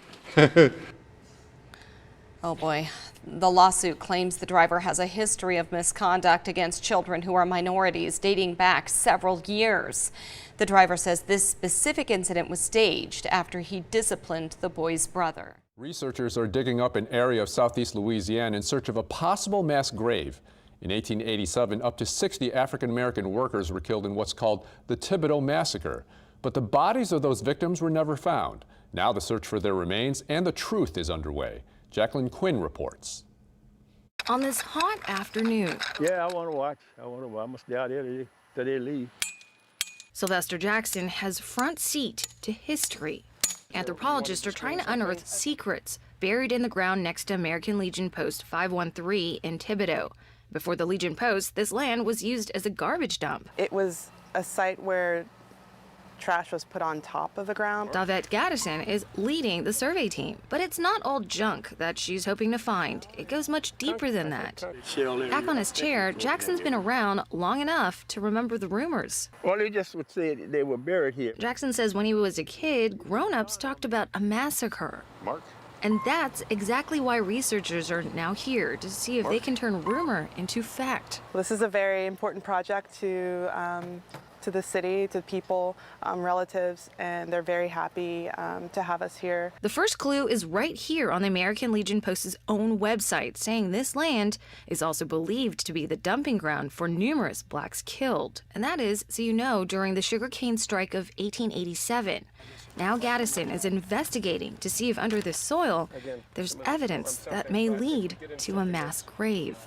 Oh boy. The lawsuit claims the driver has a history of misconduct against children who are minorities dating back several years. The driver says this specific incident was staged after he disciplined the boy's brother. Researchers are digging up an area of southeast Louisiana in search of a possible mass grave. In 1887, up to 60 African-American workers were killed in what's called the Thibodaux massacre. But the bodies of those victims were never found. Now the search for their remains and the truth is underway. Jacqueline Quinn reports. On this hot afternoon, yeah, I want to watch. I'm going to stay out here till they leave. Sylvester Jackson has front seat to history. Anthropologists are trying to unearth secrets buried in the ground next to American Legion Post 513 in Thibodaux. Before the Legion Post, this land was used as a garbage dump. It was a site where trash was put on top of the ground. Davette Gaddison is leading the survey team, but it's not all junk that she's hoping to find. It goes much deeper than that. Back on his chair, Jackson's been around long enough to remember the rumors. Well, they just would say they were buried here. Jackson says when he was a kid, grown-ups talked about a massacre. Mark? And that's exactly why researchers are now here to see if they can turn rumor into fact. Well, this is a very important project to the city, to people, relatives, and they're very happy to have us here. The first clue is right here on the American Legion Post's own website, saying this land is also believed to be the dumping ground for numerous blacks killed. And that is, so you know, during the sugarcane strike of 1887. Now Gaddison is investigating to see if under this soil there's evidence that may lead to a mass grave.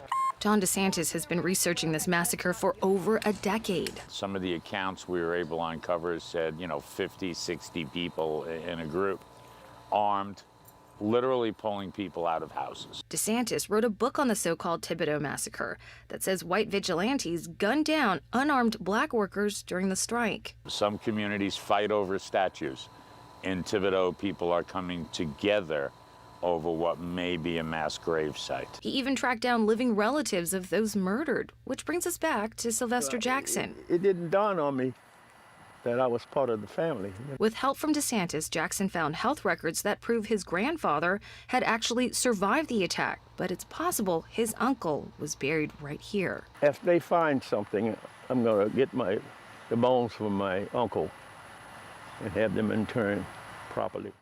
John DeSantis has been researching this massacre for over a decade. Some of the accounts we were able to uncover said, 50, 60 people in a group, armed, literally pulling people out of houses. DeSantis wrote a book on the so-called Thibodaux massacre that says white vigilantes gunned down unarmed black workers during the strike. Some communities fight over statues. In Thibodaux, people are coming together over what may be a mass grave site. He even tracked down living relatives of those murdered, which brings us back to Sylvester Jackson. It didn't dawn on me that I was part of the family. With help from DeSantis, Jackson found health records that prove his grandfather had actually survived the attack, but it's possible his uncle was buried right here. If they find something, I'm going to get the bones from my uncle and have them interred properly.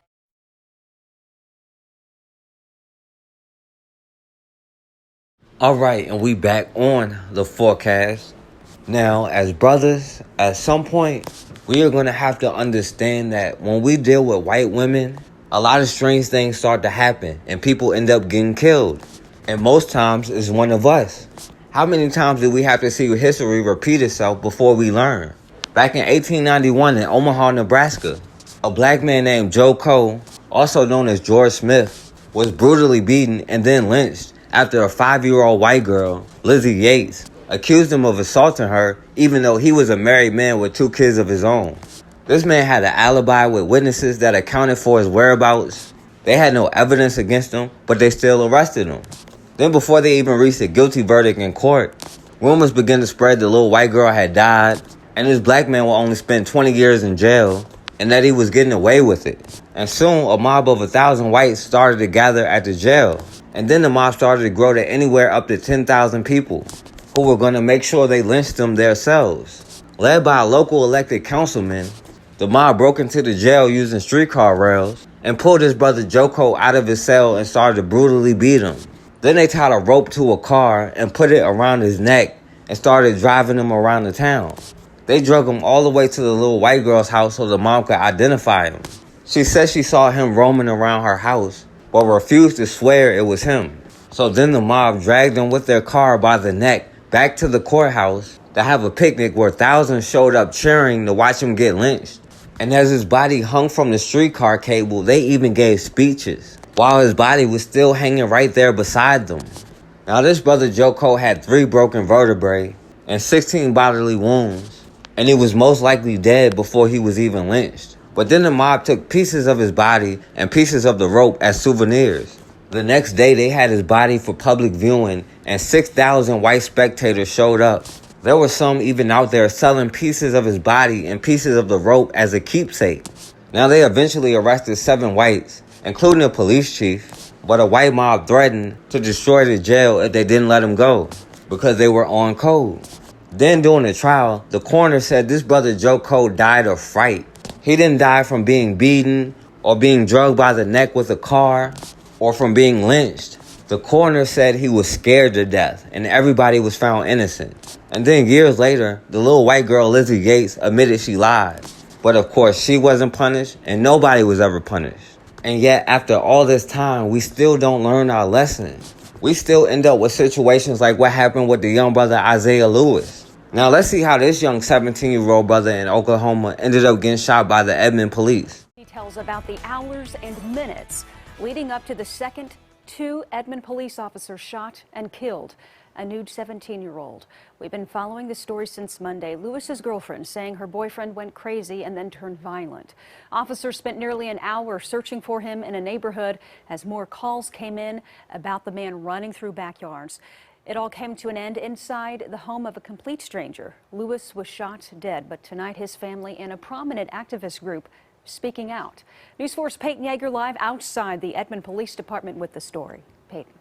All right, and we back on the forecast. Now, as brothers, at some point, we are going to have to understand that when we deal with white women, a lot of strange things start to happen and people end up getting killed. And most times, it's one of us. How many times did we have to see history repeat itself before we learn? Back in 1891 in Omaha, Nebraska, a black man named Joe Coe, also known as George Smith, was brutally beaten and then lynched after a 5-year-old white girl, Lizzie Yates, accused him of assaulting her even though he was a married man with 2 kids of his own. This man had an alibi with witnesses that accounted for his whereabouts. They had no evidence against him, but they still arrested him. Then before they even reached a guilty verdict in court, rumors began to spread the little white girl had died and this black man will only spend 20 years in jail and that he was getting away with it. And soon a mob of 1,000 whites started to gather at the jail. And then the mob started to grow to anywhere up to 10,000 people who were going to make sure they lynched them themselves. Led by a local elected councilman, the mob broke into the jail using streetcar rails and pulled his brother Joe Coe out of his cell and started to brutally beat him. Then they tied a rope to a car and put it around his neck and started driving him around the town. They drug him all the way to the little white girl's house so the mom could identify him. She said she saw him roaming around her house, but refused to swear it was him. So then the mob dragged him with their car by the neck back to the courthouse to have a picnic where thousands showed up cheering to watch him get lynched. And as his body hung from the streetcar cable, they even gave speeches while his body was still hanging right there beside them. Now this brother Joe Coe had 3 broken vertebrae and 16 bodily wounds, and he was most likely dead before he was even lynched. But then the mob took pieces of his body and pieces of the rope as souvenirs. The next day, they had his body for public viewing, and 6,000 white spectators showed up. There were some even out there selling pieces of his body and pieces of the rope as a keepsake. Now, they eventually arrested 7 whites, including the police chief, but a white mob threatened to destroy the jail if they didn't let him go because they were on code. Then during the trial, the coroner said this brother Joe Coe died of fright. He didn't die from being beaten or being drugged by the neck with a car or from being lynched. The coroner said he was scared to death and everybody was found innocent. And then years later, the little white girl Lizzie Yates admitted she lied. But of course, she wasn't punished and nobody was ever punished. And yet, after all this time, we still don't learn our lesson. We still end up with situations like what happened with the young brother Isaiah Lewis. Now let's see how this young 17-year-old brother in Oklahoma ended up getting shot by the Edmond Police. Details about the hours and minutes leading up to the second 2 Edmond police officers shot and killed a nude 17-year-old. We've been following the story since Monday. Lewis's girlfriend saying her boyfriend went crazy and then turned violent. Officers spent nearly an hour searching for him in a neighborhood as more calls came in about the man running through backyards. It all came to an end inside the home of a complete stranger. Lewis was shot dead, but tonight his family and a prominent activist group speaking out. News 4's Peyton Yeager live outside the Edmond Police Department with the story. Peyton.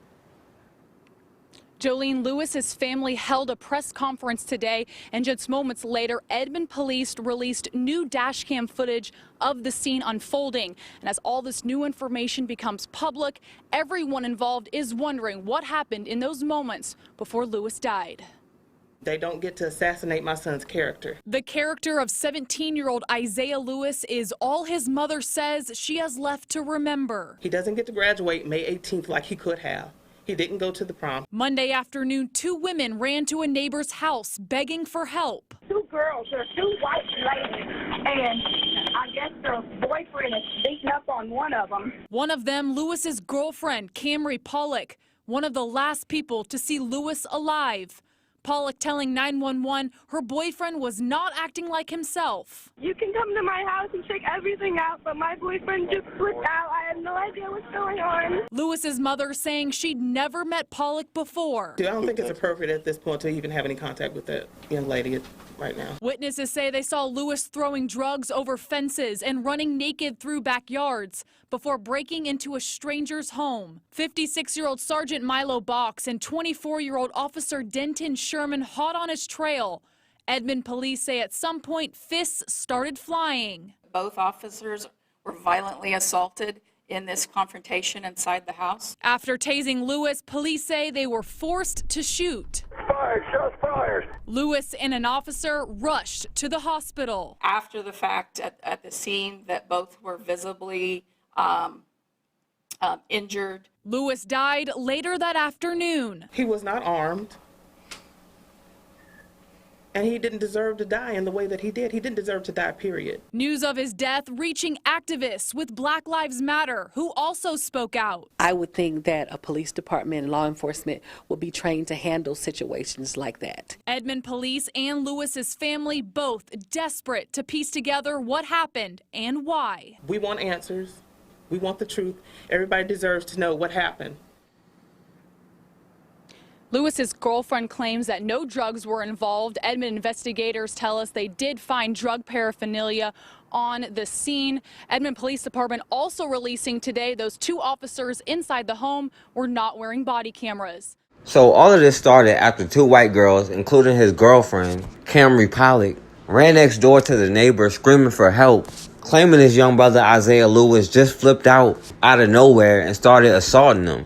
Jolene, Lewis's family held a press conference today, and just moments later, Edmond Police released new dash cam footage of the scene unfolding. And as all this new information becomes public, everyone involved is wondering what happened in those moments before Lewis died. They don't get to assassinate my son's character. The character of 17-year-old Isaiah Lewis is all his mother says she has left to remember. He doesn't get to graduate May 18th like he could have. He didn't go to the prom. Monday afternoon, 2 women ran to a neighbor's house begging for help. 2 girls, they're 2 white ladies, and I guess their boyfriend is beating up on one of them. One of them, Lewis's girlfriend, Kamri Pollock, one of the last people to see Lewis alive. Pollock telling 911 her boyfriend was not acting like himself. You can come to my house and check everything out, but my boyfriend just flipped out. I have no idea what's going on. Lewis's mother saying she'd never met Pollock before. I don't think it's appropriate at this point to even have any contact with that young lady right now. Witnesses say they saw Lewis throwing drugs over fences and running naked through backyards before breaking into a stranger's home. 56-year-old Sergeant Milo Box and 24-year-old Officer Denton Sherman hot on his trail. Edmond Police say at some point fists started flying. Both officers were violently assaulted in this confrontation inside the house. After tasing Lewis, police say they were forced to shoot. Fired, shots fired. Lewis and an officer rushed to the hospital. After the fact, at the scene, that both were visibly injured. Lewis died later that afternoon. He was not armed. And he didn't deserve to die in the way that he did. He didn't deserve to die, period. News of his death reaching activists with Black Lives Matter, who also spoke out. I would think that a police department and law enforcement will be trained to handle situations like that. Edmond Police and Lewis's family both desperate to piece together what happened and why. We want answers. We want the truth. Everybody deserves to know what happened. Lewis's girlfriend claims that no drugs were involved. Edmond investigators tell us they did find drug paraphernalia on the scene. Edmond Police Department also releasing today those 2 officers inside the home were not wearing body cameras. So all of this started after 2 white girls, including his girlfriend, Kamri Pollock, ran next door to the neighbor screaming for help, claiming his young brother Isaiah Lewis just flipped out of nowhere and started assaulting him.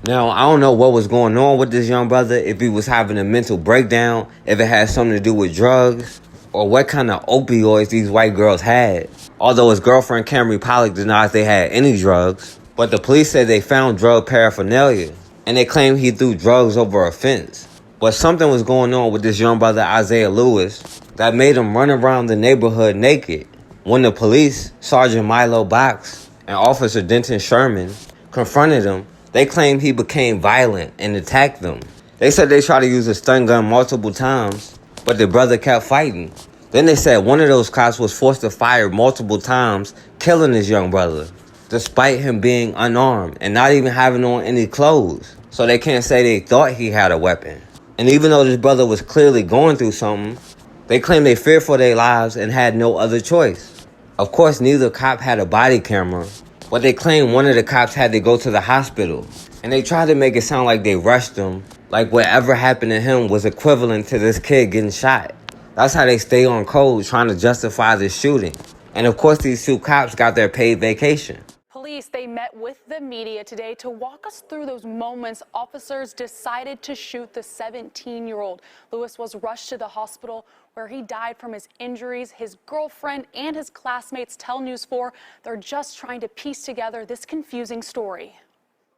Now, I don't know what was going on with this young brother, if he was having a mental breakdown, if it had something to do with drugs, or what kind of opioids these white girls had. Although his girlfriend Kamri Pollock denies they had any drugs, but the police said they found drug paraphernalia, and they claimed he threw drugs over a fence. But something was going on with this young brother Isaiah Lewis that made him run around the neighborhood naked. When the police, Sergeant Milo Box and Officer Denton Sherman, confronted him, they claimed he became violent and attacked them. They said they tried to use a stun gun multiple times, but the brother kept fighting. Then they said one of those cops was forced to fire multiple times, killing his young brother, despite him being unarmed and not even having on any clothes. So they can't say they thought he had a weapon. And even though this brother was clearly going through something, they claimed they feared for their lives and had no other choice. Of course, neither cop had a body camera, But they claim one of the cops had to go to the hospital. And they tried to make it sound like they rushed him, like whatever happened to him was equivalent to this kid getting shot. That's how they stay on code, trying to justify this shooting. And of course, these two cops got their paid vacation. Police, they met with the media today to walk us through those moments officers decided to shoot the 17-year-old. Louis was rushed to the hospital where he died from his injuries. His girlfriend and his classmates tell News 4 they're just trying to piece together this confusing story.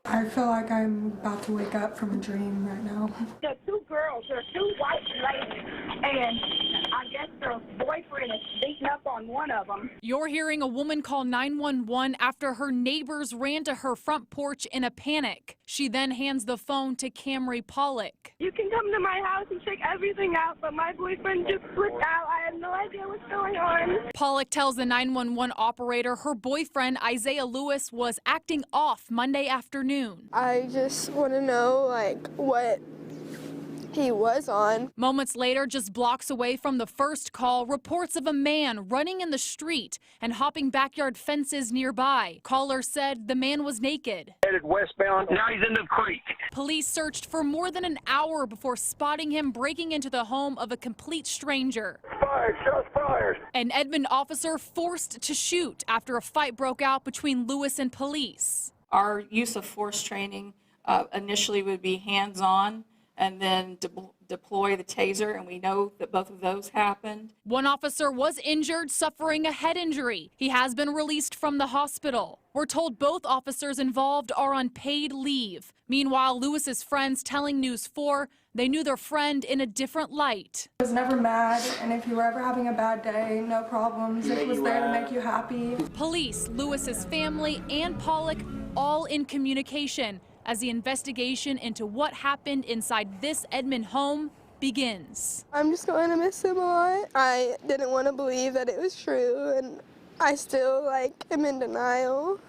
I feel like I'm about to wake up from a dream right now. The two girls, the two white ladies, and I guess their boyfriend is beating up on one of them. You're hearing a woman call 911 after her neighbors ran to her front porch in a panic. She then hands the phone to Kamri Pollock. You can come to my house and check everything out, but my boyfriend just flipped out. I have no idea what's going on. Pollock tells the 911 operator her boyfriend, Isaiah Lewis, was acting off Monday afternoon. I just want to know, like, what he was on. Moments later, just blocks away from the first call, reports of a man running in the street and hopping backyard fences nearby. Caller said the man was naked. Headed westbound. Now he's in the creek. Police searched for more than an hour before spotting him breaking into the home of a complete stranger. Fired, shots fired. An Edmond officer forced to shoot after a fight broke out between Lewis and police. Our use of force training initially would be hands-on and then deploy the taser, and we know that both of those happened. One officer was injured, suffering a head injury. He has been released from the hospital. We're told both officers involved are on paid leave. Meanwhile, Lewis's friends telling News 4 they knew their friend in a different light. I was never mad, and if you were ever having a bad day, no problems. It was there to make you happy. Police, Lewis's family, and Pollock all in communication as the investigation into what happened inside this Edmond home begins. I'm just going to miss him a lot. I didn't want to believe that it was true, and I still, am in denial.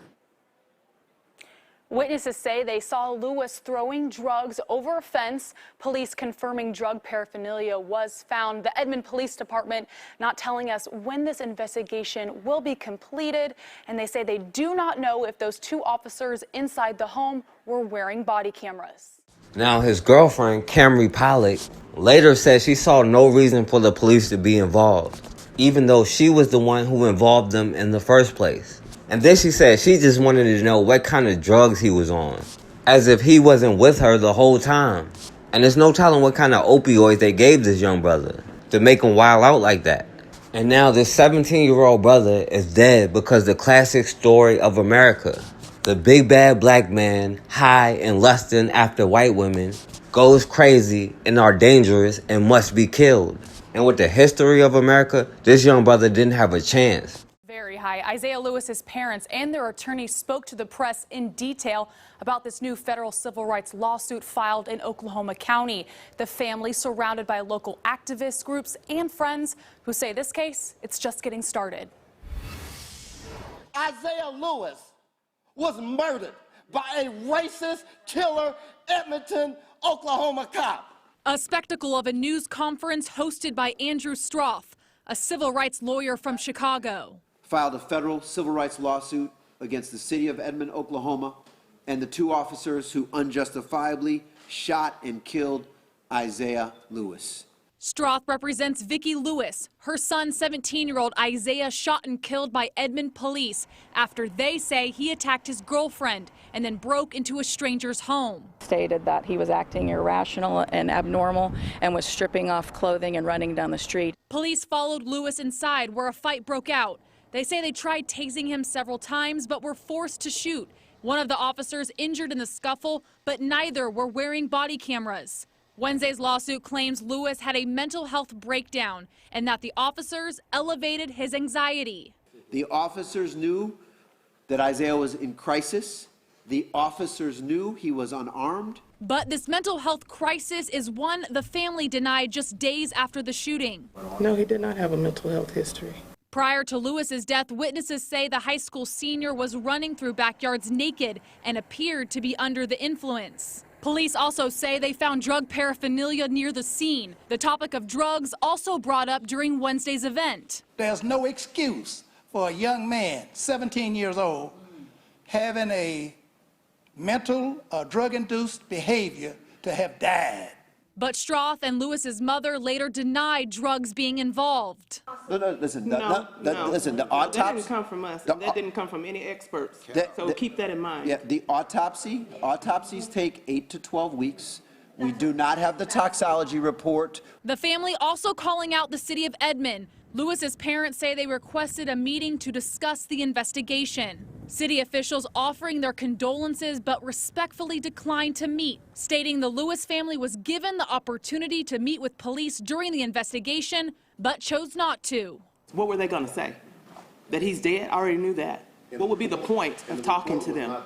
Witnesses say they saw Lewis throwing drugs over a fence. Police confirming drug paraphernalia was found. The Edmond Police Department not telling us when this investigation will be completed. And they say they do not know if those two officers inside the home were wearing body cameras. Now, his girlfriend, Kamri Pollock, later said she saw no reason for the police to be involved, even though she was the one who involved them in the first place. And then she said she just wanted to know what kind of drugs he was on, as if he wasn't with her the whole time. And there's no telling what kind of opioids they gave this young brother to make him wild out like that. And now this 17-year-old brother is dead because the classic story of America, the big bad black man, high and lusting after white women, goes crazy and are dangerous and must be killed. And with the history of America, this young brother didn't have a chance. Very high. Isaiah Lewis's parents and their attorney spoke to the press in detail about this new federal civil rights lawsuit filed in Oklahoma County. The family surrounded by local activist groups and friends who say this case, it's just getting started. Isaiah Lewis was murdered by a racist killer Edmonton, Oklahoma cop. A spectacle of a news conference hosted by Andrew Stroth, a civil rights lawyer from Chicago. Filed a federal civil rights lawsuit against the city of Edmond, Oklahoma, and the two officers who unjustifiably shot and killed Isaiah Lewis. Stroth represents Vicki Lewis. Her son, 17-year-old Isaiah, shot and killed by Edmond Police after they say he attacked his girlfriend and then broke into a stranger's home. Stated that he was acting irrational and abnormal and was stripping off clothing and running down the street. Police followed Lewis inside where a fight broke out. They say they tried tasing him several times but were forced to shoot. One of the officers injured in the scuffle, but neither were wearing body cameras. Wednesday's lawsuit claims Lewis had a mental health breakdown and that the officers elevated his anxiety. The officers knew that Isaiah was in crisis. The officers knew he was unarmed. But this mental health crisis is one the family denied just days after the shooting. No, he did not have a mental health history. Prior to Lewis's death, witnesses say the high school senior was running through backyards naked and appeared to be under the influence. Police also say they found drug paraphernalia near the scene. The topic of drugs also brought up during Wednesday's event. There's no excuse for a young man, 17 years old, having a mental or drug-induced behavior to have died. But Stroth and Lewis's mother later denied drugs being involved. No, listen, listen, the That autopsy. didn't come from us. That didn't come from any experts. So keep that in mind. Yeah, the autopsies take 8 to 12 weeks. We do not have the toxology report. The family also calling out the city of Edmond. Lewis's parents say they requested a meeting to discuss the investigation. City officials offering their condolences but respectfully declined to meet, stating the Lewis family was given the opportunity to meet with police during the investigation but chose not to. What were they going to say? That he's dead? I already knew that. What would be the point of talking to them?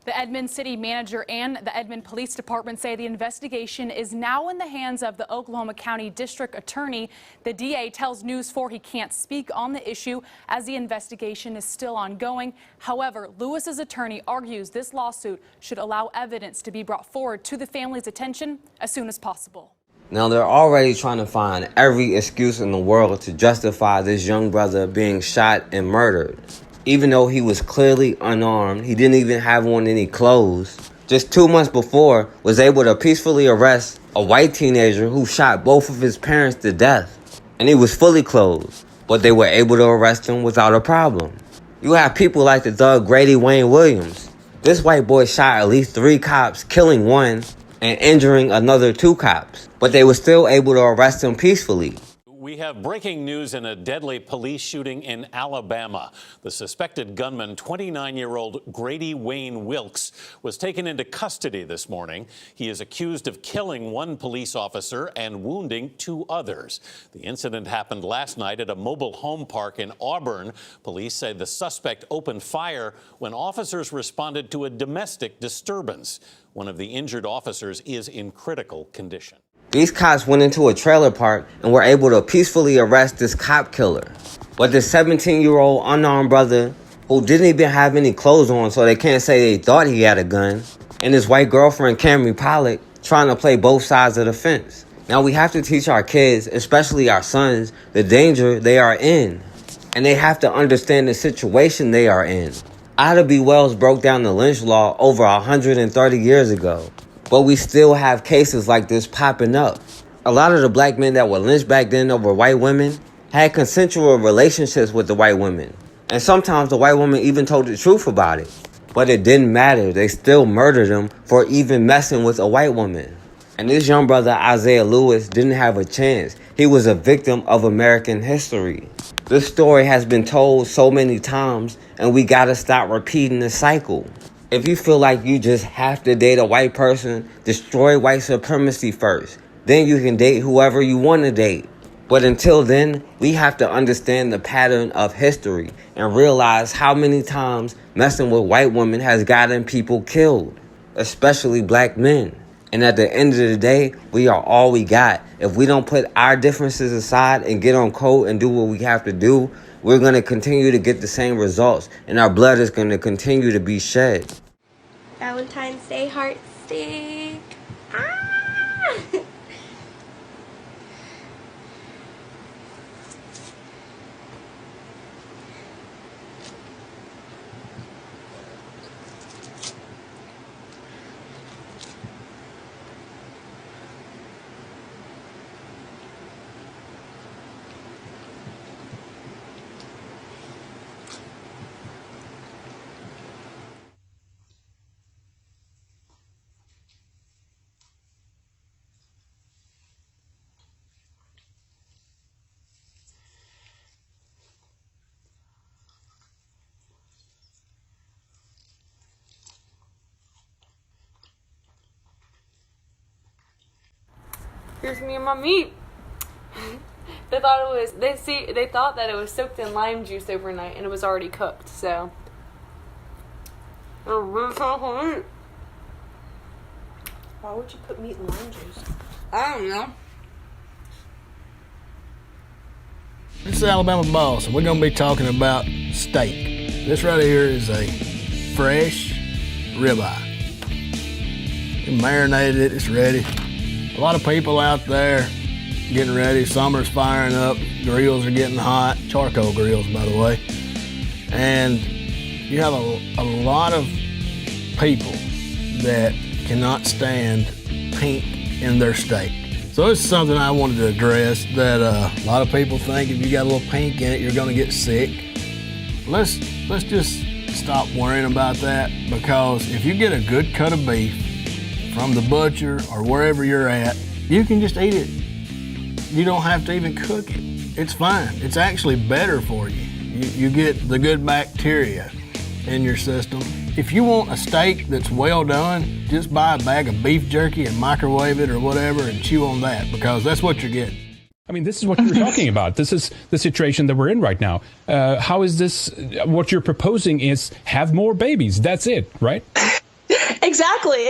The Edmond city manager and the Edmond Police Department say the investigation is now in the hands of the Oklahoma County District Attorney. The DA tells News 4 he can't speak on the issue as the investigation is still ongoing. However, Lewis's attorney argues this lawsuit should allow evidence to be brought forward to the family's attention as soon as possible. Now, they're already trying to find every excuse in the world to justify this young brother being shot and murdered. Even though he was clearly unarmed, he didn't even have on any clothes. Just 2 months before, was able to peacefully arrest a white teenager who shot both of his parents to death. And he was fully clothed, but they were able to arrest him without a problem. You have people like the thug Grady Wayne Williams. This white boy shot at least 3 cops, killing 1 and injuring another 2 cops. But they were still able to arrest him peacefully. We have breaking news in a deadly police shooting in Alabama. The suspected gunman, 29-year-old Grady Wayne Wilkes, was taken into custody this morning. He is accused of killing 1 police officer and wounding 2 others. The incident happened last night at a mobile home park in Auburn. Police say the suspect opened fire when officers responded to a domestic disturbance. One of the injured officers is in critical condition. These cops went into a trailer park and were able to peacefully arrest this cop killer. But this 17-year-old unarmed brother, who didn't even have any clothes on, so they can't say they thought he had a gun, and his white girlfriend, Kamri Pollock, trying to play both sides of the fence. Now, we have to teach our kids, especially our sons, the danger they are in. And they have to understand the situation they are in. Ida B. Wells broke down the lynch law over 130 years ago. But we still have cases like this popping up. A lot of the black men that were lynched back then over white women had consensual relationships with the white women. And sometimes the white woman even told the truth about it. But it didn't matter. They still murdered him for even messing with a white woman. And this young brother, Isaiah Lewis, didn't have a chance. He was a victim of American history. This story has been told so many times, and we gotta stop repeating the cycle. If you feel like you just have to date a white person, destroy white supremacy first. Then you can date whoever you want to date. But until then, we have to understand the pattern of history and realize how many times messing with white women has gotten people killed, especially black men. And at the end of the day, we are all we got. If we don't put our differences aside and get on code and do what we have to do, we're going to continue to get the same results, and our blood is going to continue to be shed. Valentine's Day heart stick. Ah! Here's me and my meat. They thought it was. They thought that it was soaked in lime juice overnight, and it was already cooked. So, Why would you put meat in lime juice? I don't know. This is Alabama Boss, and we're going to be talking about steak. This right here is a fresh ribeye. We marinated it, it's ready. A lot of people out there getting ready. Summer's firing up, grills are getting hot, charcoal grills, by the way. And You have a lot of people that cannot stand pink in their state. So it's something I wanted to address, that a lot of people think if you got a little pink in it, you're gonna get sick. Let's just stop worrying about that, because if you get a good cut of beef from the butcher or wherever you're at, you can just eat it. You don't have to even cook it. It's fine. It's actually better for you. You get the good bacteria in your system. If you want a steak that's well done, just buy a bag of beef jerky and microwave it or whatever and chew on that, because that's what you're getting. I mean, this is what you're talking about. This is the situation that we're in right now. How is this? What you're proposing is have more babies. That's it, right? Exactly.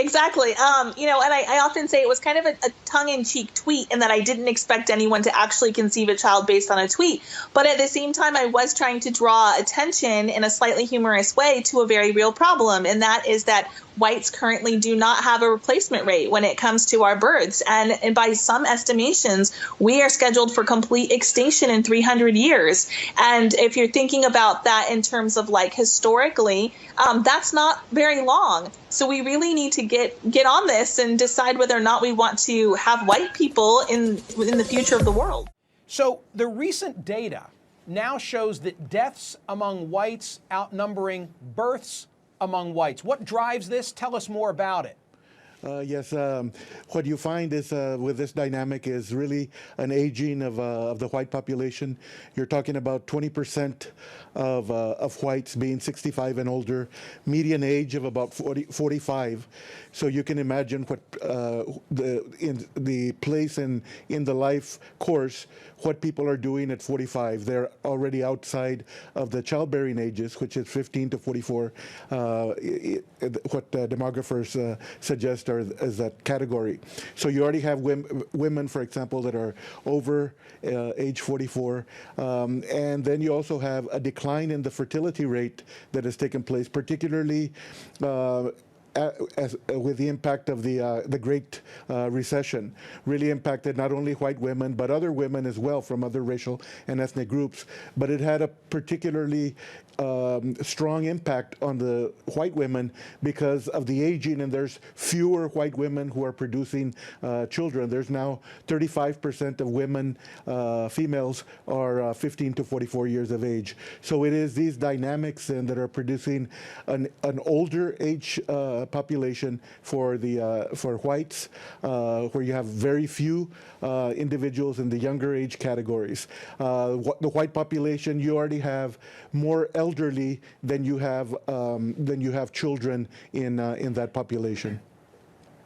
You know, and I often say it was kind of a tongue-in-cheek tweet, in that I didn't expect anyone to actually conceive a child based on a tweet. But at the same time, I was trying to draw attention in a slightly humorous way to a very real problem, and that is that whites currently do not have a replacement rate when it comes to our births. And by some estimations, we are scheduled for complete extinction in 300 years. And if you're thinking about that in terms of like historically, that's not very long. So we really need to get on this and decide whether or not we want to have white people in the future of the world. So the recent data now shows that deaths among whites outnumbering births among whites. What drives this? Tell us more about it. Yes, what you find is with this dynamic is really an aging of the white population. You're talking about 20% of whites being 65 and older, median age of about 45. So you can imagine what the place in the life course, what people are doing at 45. They're already outside of the childbearing ages, which is 15 to 44, what demographers suggest as that category. So you already have women, for example, that are over age 44, and then you also have a decline in the fertility rate that has taken place, particularly with the impact of the Great Recession. Really impacted not only white women, but other women as well from other racial and ethnic groups. But it had a particularly strong impact on the white women because of the aging, and there's fewer white women who are producing children. There's now 35% of women, females, are 15 to 44 years of age. So it is these dynamics then that are producing an older age population for whites, where you have very few individuals in the younger age categories. The white population, you already have more elderly than you have children in that population.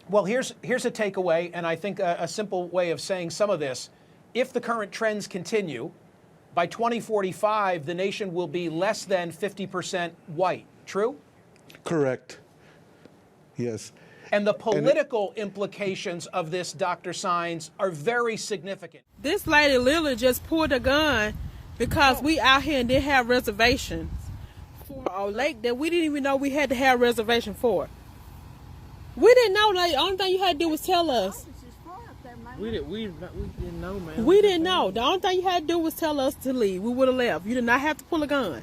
Well, here's a takeaway, and I think a simple way of saying some of this. If the current trends continue, by 2045, the nation will be less than 50% white. True? Correct. Yes. And the political implications of this, Dr. Sines, are very significant. This lady literally just pulled a gun because we out here and didn't have reservations for a lake that we didn't even know we had to have a reservation for. We didn't know. The only thing you had to do was tell us. We didn't know, man. We didn't know. The only thing you had to do was tell us to leave. We would have left. You did not have to pull a gun. Well,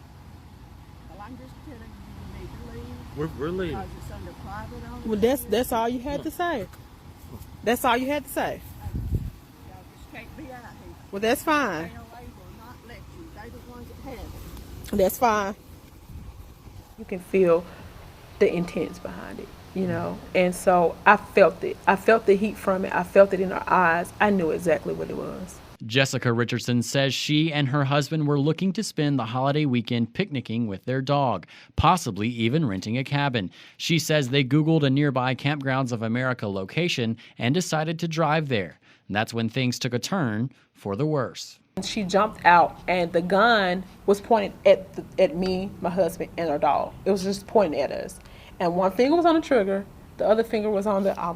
I'm just telling you, you need to leave. We're leaving. Because it's under private ownership. Well, that's all you had to say. That's all you had to say. Y'all just can't be out here. Well, that's fine. They will not let you. They're the ones that have it. That's fine. You can feel the intents behind it, you know. And so I felt it. I felt the heat from it. I felt it in her eyes. I knew exactly what it was. Jessica Richardson says she and her husband were looking to spend the holiday weekend picnicking with their dog, possibly even renting a cabin. She says they Googled a nearby Campgrounds of America location and decided to drive there. And that's when things took a turn for the worse. She jumped out, and the gun was pointed at me, my husband, and our dog. It was just pointing at us. And one finger was on the trigger. The other finger was on the on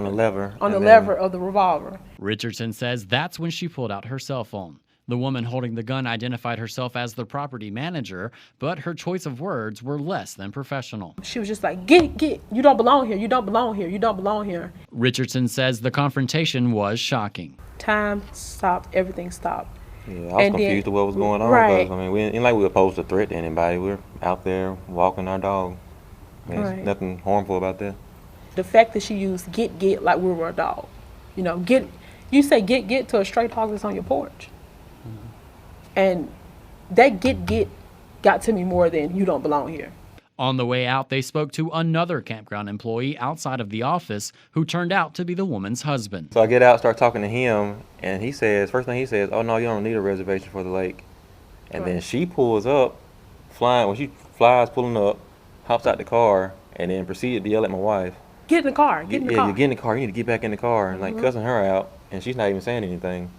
the lever. On the lever of the revolver. Richardson says that's when she pulled out her cell phone. The woman holding the gun identified herself as the property manager, but her choice of words were less than professional. She was just like, get, you don't belong here, you don't belong here, you don't belong here. Richardson says the confrontation was shocking. Time stopped, everything stopped. Yeah, I was confused with what was going on. Right. Because, I mean, we ain't like we were posed a threat to anybody. We're out there walking our dog. I mean, Right. there's nothing harmful about that. The fact that she used get like we were a dog. You know, you say get to a stray dog that's on your porch. And that get got to me more than you don't belong here. On the way out, they spoke to another campground employee outside of the office who turned out to be the woman's husband. So I get out, start talking to him, and he says, first thing he says, oh no, you don't need a reservation for the lake. And then she pulls up, when she flies pulling up, hops out the car, and then proceeded to yell at my wife. Get in the car, get in the car. You get in the car, you need to get back in the car, and like cussing her out, and she's not even saying anything.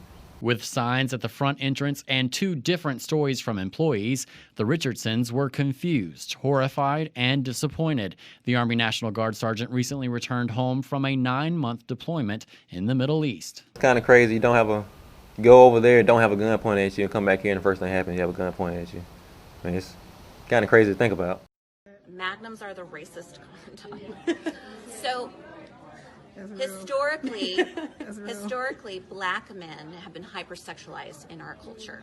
With signs at the front entrance and 2 different stories from employees, the Richardsons were confused, horrified, and disappointed. The Army National Guard sergeant recently returned home from a 9-month deployment in the Middle East. It's kind of crazy. You go over there, don't have a gun pointed at you, and come back here, and the first thing happens, you have a gun pointed at you. I mean, it's kind of crazy to think about. Magnums are the racist condom. So historically, black men have been hypersexualized in our culture.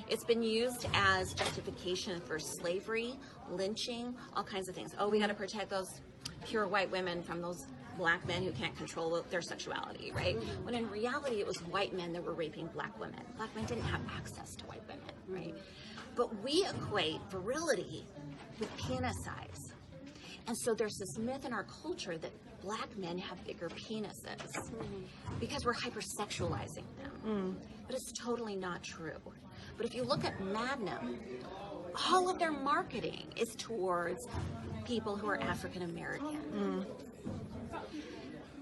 It's been used as justification for slavery, lynching, all kinds of things. Oh, we got to protect those pure white women from those black men who can't control their sexuality, right? When in reality, it was white men that were raping black women. Black men didn't have access to white women, right? But we equate virility with penis size. And so there's this myth in our culture that black men have bigger penises because we're hypersexualizing them. But it's totally not true. But if you look at Magnum, all of their marketing is towards people who are African American.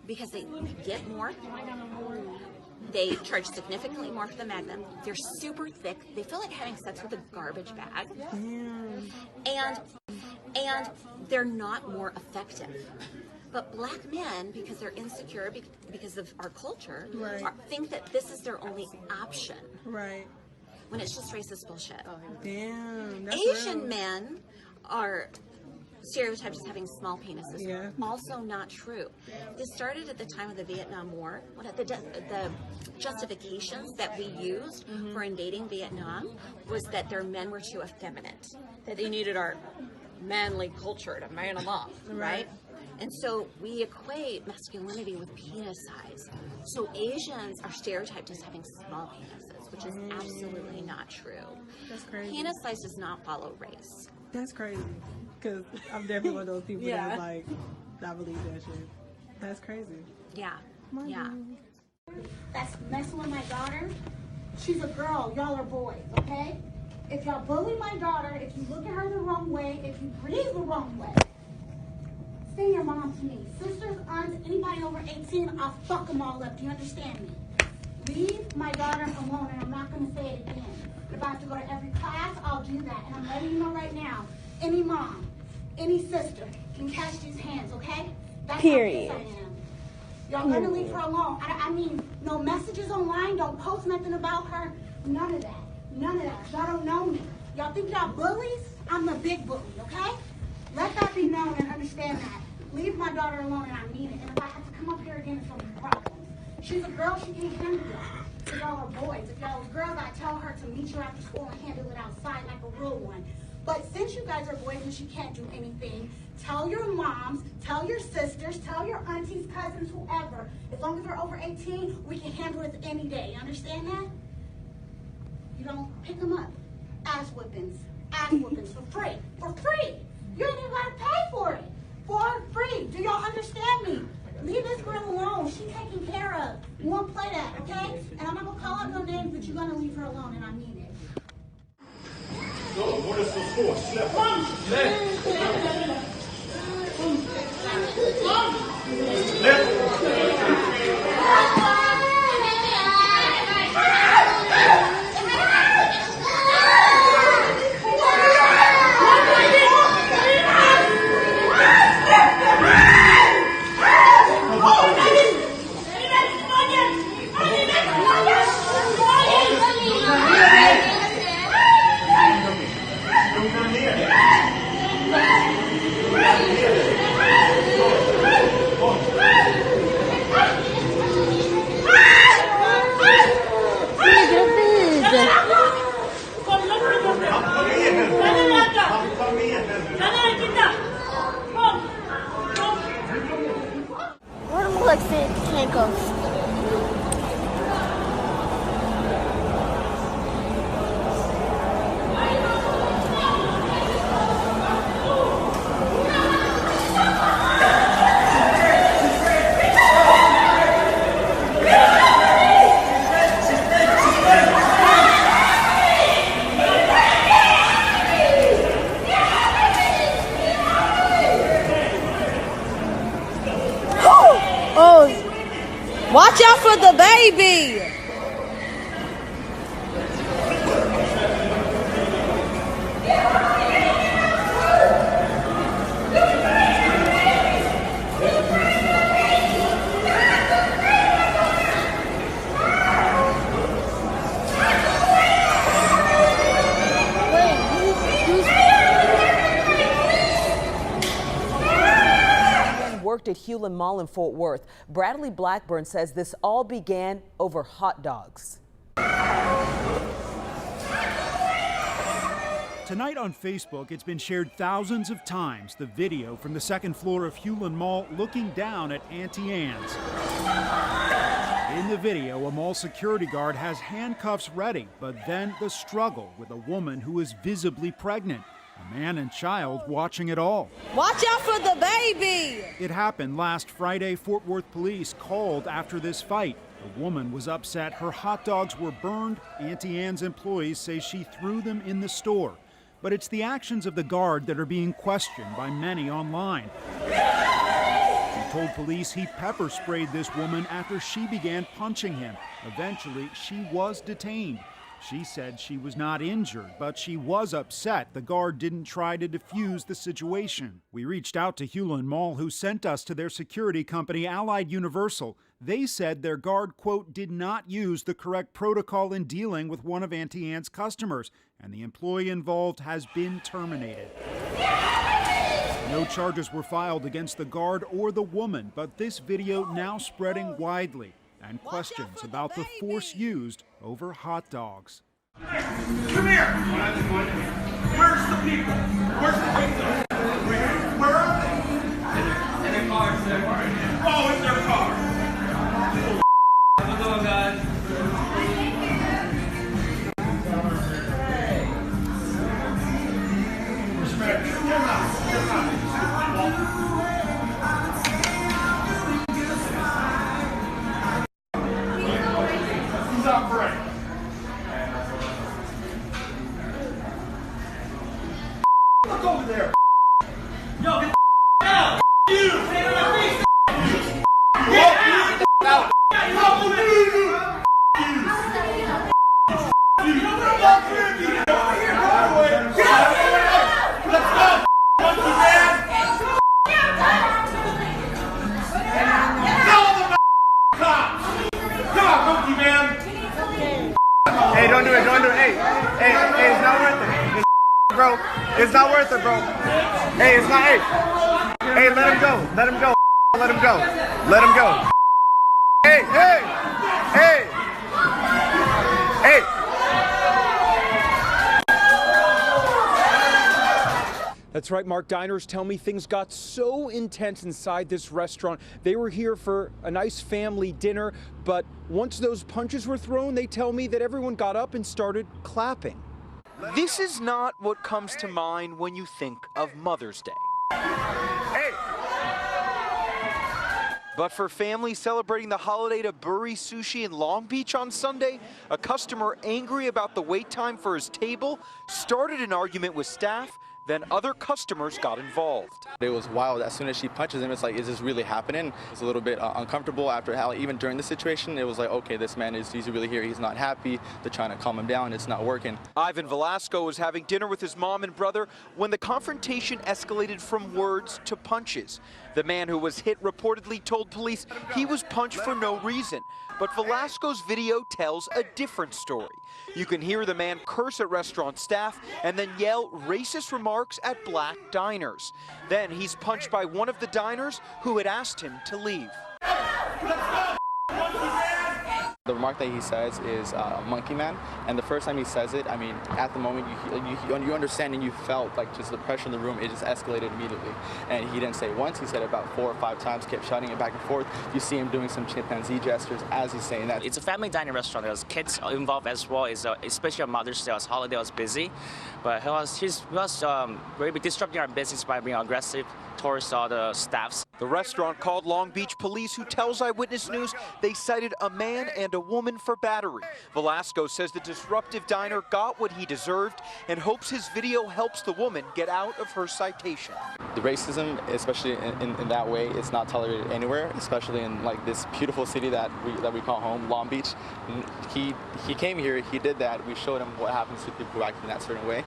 Because they get more, they charge significantly more for the Magnum. They're super thick. They feel like having sex with a garbage bag. And they're not more effective. But black men, because they're insecure because of our culture, think that this is their only option. Right. When it's just racist bullshit. Damn. Asian men are stereotyped as having small penises. Also not true. This started at the time of the Vietnam War. One of the justifications that we used for invading Vietnam was that their men were too effeminate, that they needed our manly culture to man them off, right? And so we equate masculinity with penis size. So Asians are stereotyped as having small penises, which is absolutely not true. That's crazy. Penis size does not follow race. That's crazy. Because I'm definitely one of those people that like, I believe that shit. That's crazy. Yeah. Yeah. That's messing with my daughter. She's a girl. Y'all are boys, okay? If y'all bully my daughter, if you look at her the wrong way, if you breathe the wrong way, send your mom to me. Sisters, aunts, anybody over 18, I'll fuck them all up. Do you understand me? Leave my daughter alone, and I'm not going to say it again. If I have to go to every class, I'll do that. And I'm letting you know right now, any mom, any sister can catch these hands, okay? That's Period. How pissed I am. Y'all gonna leave her alone. I mean, no messages online, don't post nothing about her. None of that. None of that. Y'all don't know me. Y'all think y'all bullies? I'm the big bully, okay? Let that be known and understand that. Leave my daughter alone, and I mean it. And if I have to come up here again, it's gonna be problems. She's a girl, she can't handle it. If y'all are boys, if y'all are girls, I tell her to meet you after school and handle it outside like a real one. But since you guys are boys and she can't do anything, tell your moms, tell your sisters, tell your aunties, cousins, whoever. As long as we're over 18, we can handle it any day. You understand that? You don't pick them up. Ass whippings for free. For free. You ain't even gotta pay for it. For free. Do y'all understand me? Leave this girl alone. She's taken care of. You won't play that, okay? And I'm not gonna call out no names, but you're gonna leave her alone, and I mean it. Go, what is the score? like handcuffs. Watch out for the baby! Worked at Hewlin Mall in Fort Worth. Bradley Blackburn says this all began over hot dogs. Tonight on Facebook, it's been shared thousands of times, the video from the second floor of Hewlin Mall looking down at Auntie Anne's. In the video, a mall security guard has handcuffs ready, but then the struggle with a woman who is visibly pregnant. A man and child watching it all. Watch out for the baby! It happened last Friday. Fort Worth police called after this fight. The woman was upset her hot dogs were burned. Auntie Anne's employees say she threw them in the store. But it's the actions of the guard that are being questioned by many online. He told police he pepper sprayed this woman after she began punching him. Eventually, she was detained. She said she was not injured, but she was upset the guard didn't try to defuse the situation. We reached out to Hewlin Mall, who sent us to their security company, Allied Universal. They said their guard, quote, did not use the correct protocol in dealing with one of Auntie Anne's customers, and the employee involved has been terminated. No charges were filed against the guard or the woman, but this video now spreading widely, and questions about the force used over hot dogs. Come here! Where's the people? Where's the people? Where are they? In their car, sir. Oh, in their car. How's it going, guys? Respect. Stop break. Look over there. Yo, get the out. You. Get out. Out. Hey, don't do it, don't do it. Hey, it's not worth it. It's bro. It's not worth it, bro. Hey, it's not, hey, let him go. Let him go. Let him go. Let him go. Hey. That's right, Mark. Diners tell me things got so intense inside this restaurant. They were here for a nice family dinner, but once those punches were thrown, they tell me that everyone got up and started clapping. This is not what comes to mind when you think of Mother's Day. But for families celebrating the holiday to Burry Sushi in Long Beach on Sunday, a customer angry about the wait time for his table started an argument with staff. Then other customers got involved. It was wild. As soon as she punches him, it's like, is this really happening? It's a little bit uncomfortable after how, even during the situation, it was like, okay, this man he's really here. He's not happy. They're trying to calm him down. It's not working. Ivan Velasco was having dinner with his mom and brother when the confrontation escalated from words to punches. The man who was hit reportedly told police he was punched for no reason. But Velasco's video tells a different story. You can hear the man curse at restaurant staff and then yell racist remarks at black diners. Then he's punched by one of the diners who had asked him to leave. The remark that he says is monkey man, and the first time he says it, I mean, at the moment you understand and you felt like just the pressure in the room, it just escalated immediately. And he didn't say it once, he said it about 4 or 5 times, kept shouting it back and forth. You see him doing some chimpanzee gestures as he's saying that. It's a family dining restaurant. There's kids involved as well, especially on Mother's Day. It was holiday, I was busy, but he was very disrupting our business by being aggressive towards all the staffs. The restaurant called Long Beach Police, who tells Eyewitness News they cited a man and a woman for battery. Velasco says the disruptive diner got what he deserved and hopes his video helps the woman get out of her citation. The racism, especially in that way, it's not tolerated anywhere, especially in like this beautiful city that we call home, Long Beach. He came here, he did that. We showed him what happens to people who act in that certain way.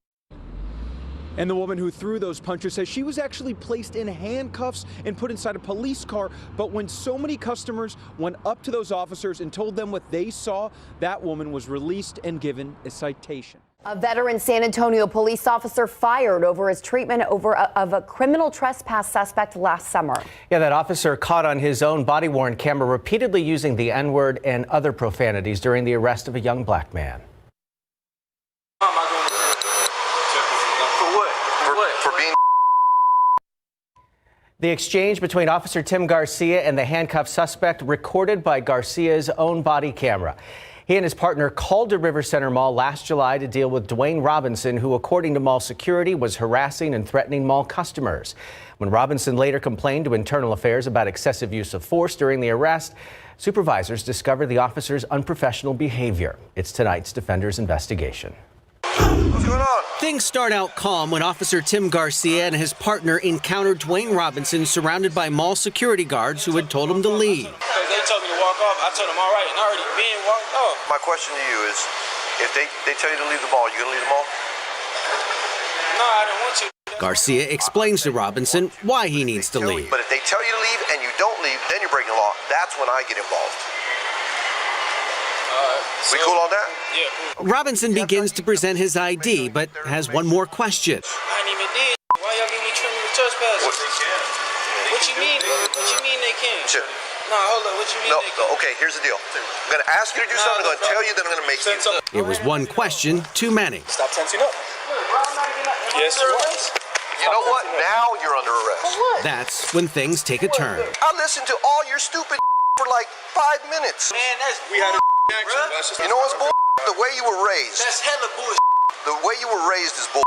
And the woman who threw those punches says she was actually placed in handcuffs and put inside a police car. But when so many customers went up to those officers and told them what they saw, that woman was released and given a citation. A veteran San Antonio police officer fired over his treatment of a criminal trespass suspect last summer. Yeah, that officer caught on his own body-worn camera repeatedly using the N-word and other profanities during the arrest of a young black man. The exchange between Officer Tim Garcia and the handcuffed suspect recorded by Garcia's own body camera. He and his partner called to River Center Mall last July to deal with Dwayne Robinson, who, according to mall security, was harassing and threatening mall customers. When Robinson later complained to Internal Affairs about excessive use of force during the arrest, supervisors discovered the officer's unprofessional behavior. It's tonight's Defenders investigation. What's going on? Things start out calm when Officer Tim Garcia and his partner encountered Dwayne Robinson surrounded by mall security guards who had told him to leave. They told me to walk off. I told them all right, and I already been walked off. My question to you is, if they tell you to leave the mall, you gonna leave the mall? No, I don't want to. Garcia explains to Robinson why he needs to leave. But if they tell you to leave and you don't leave, then you're breaking the law. That's when I get involved. We cool on that? Yeah. Robinson begins to present his ID, but has one more question. I ain't even did. Why y'all give me criminal trespassing? What you mean? What you mean they can? Sure. No, hold up. What you mean they can? Okay, here's the deal. I'm going to ask you to do something. I'm going to tell you, then I'm going to make you. It was one question too many. Stop tensing up. Yes, you was. You know what? Now you're under arrest. That's when things take a turn. I listened to all your stupid for like 5 minutes. Man, that's we had a You know what's bull? The way you were raised. That's hella bullshit. The way you were raised is bull.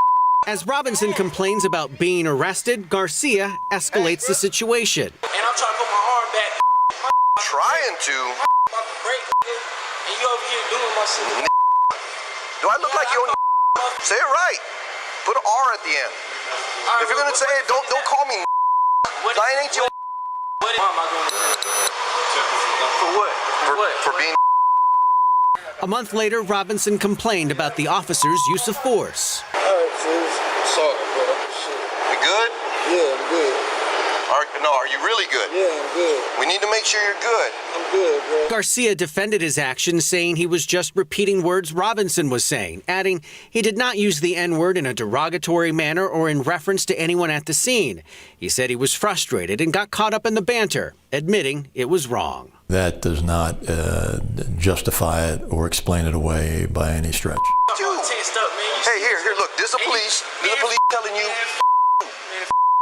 As Robinson complains about being arrested, Garcia escalates the situation. And I'm trying to put my arm back. Trying to? About to break, and you over here doing my shit. Do I look like you own Say it right. Put an R at the end. If you're gonna say it, don't call me I ain't your What am I going to do? For what? For being. A month later, Robinson complained about the officer's use of force. All right, sis. Sorry, bro. Shit. You good? Yeah, I'm good. Are you really good? Yeah, I'm good. We need to make sure you're good. I'm good, bro. Garcia defended his actions, saying he was just repeating words Robinson was saying, adding he did not use the N-word in a derogatory manner or in reference to anyone at the scene. He said he was frustrated and got caught up in the banter, admitting it was wrong. That does not justify it or explain it away by any stretch. Hey, here, look, this is the police. This is the police telling you,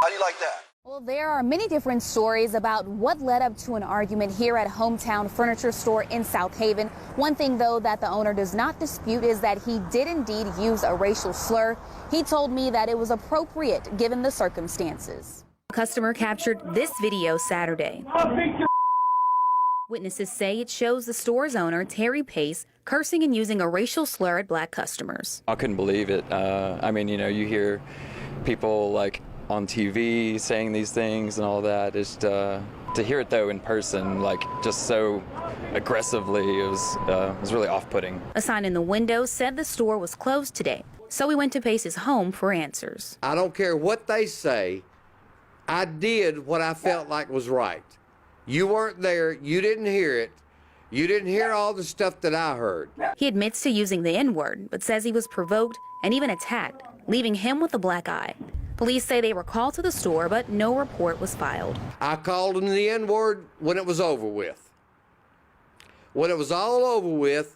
how do you like that? Well, there are many different stories about what led up to an argument here at Hometown Furniture Store in South Haven. One thing, though, that the owner does not dispute is that he did indeed use a racial slur. He told me that it was appropriate given the circumstances. A customer captured this video Saturday. Witnesses say it shows the store's owner, Terry Pace, cursing and using a racial slur at black customers. I couldn't believe it. I mean, you know, you hear people like on TV saying these things and all that. Just to hear it though in person, like just so aggressively, it was really off-putting. A sign in the window said the store was closed today, so we went to Pace's home for answers. I don't care what they say. I did what I felt like was right. You weren't there. You didn't hear it. You didn't hear all the stuff that I heard. He admits to using the N-word, but says he was provoked and even attacked, leaving him with a black eye. Police say they were called to the store, but no report was filed. I called him the N-word when it was over with. when it was all over with,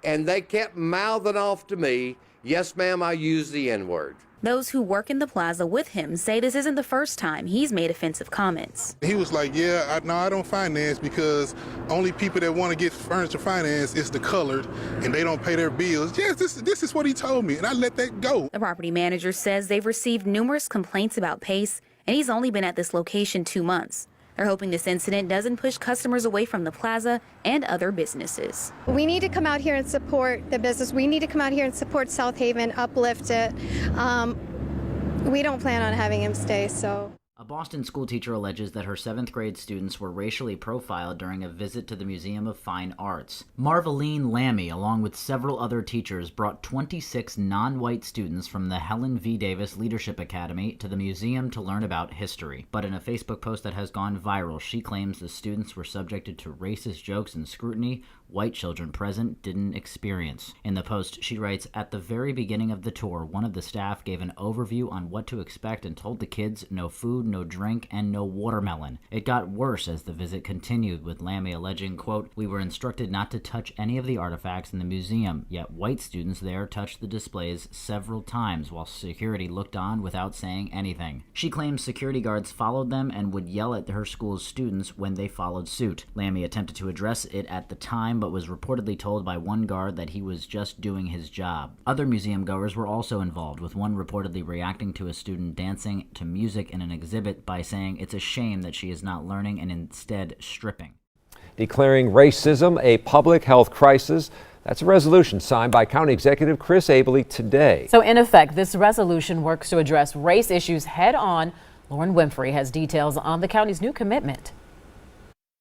and they kept mouthing off to me, yes, ma'am, I used the N-word. Those who work in the plaza with him say this isn't the first time he's made offensive comments. He was like, yeah, no, I don't finance because only people that want to get furniture finance is the colored and they don't pay their bills. Yes, this is what he told me, and I let that go. The property manager says they've received numerous complaints about pace, and he's only been at this location 2 months. They're hoping this incident doesn't push customers away from the plaza and other businesses. We need to come out here and support the business. We need to come out here and support South Haven, uplift it. We don't plan on having him stay, so. A Boston schoolteacher alleges that her 7th grade students were racially profiled during a visit to the Museum of Fine Arts. Marveline Lammy, along with several other teachers, brought 26 non-white students from the Helen V. Davis Leadership Academy to the museum to learn about history. But in a Facebook post that has gone viral, she claims the students were subjected to racist jokes and scrutiny white children present didn't experience. In the post, she writes, "At the very beginning of the tour, one of the staff gave an overview on what to expect and told the kids no food, no drink, and no watermelon. It got worse as the visit continued, with Lammy alleging, quote, we were instructed not to touch any of the artifacts in the museum, yet white students there touched the displays several times while security looked on without saying anything." She claims security guards followed them and would yell at her school's students when they followed suit. Lammy attempted to address it at the time, but was reportedly told by one guard that he was just doing his job. Other museum goers were also involved, with one reportedly reacting to a student dancing to music in an exhibit by saying it's a shame that she is not learning and instead stripping. Declaring racism a public health crisis. That's a resolution signed by County Executive Chris Abele today. So in effect, this resolution works to address race issues head on. Lauren Winfrey has details on the county's new commitment.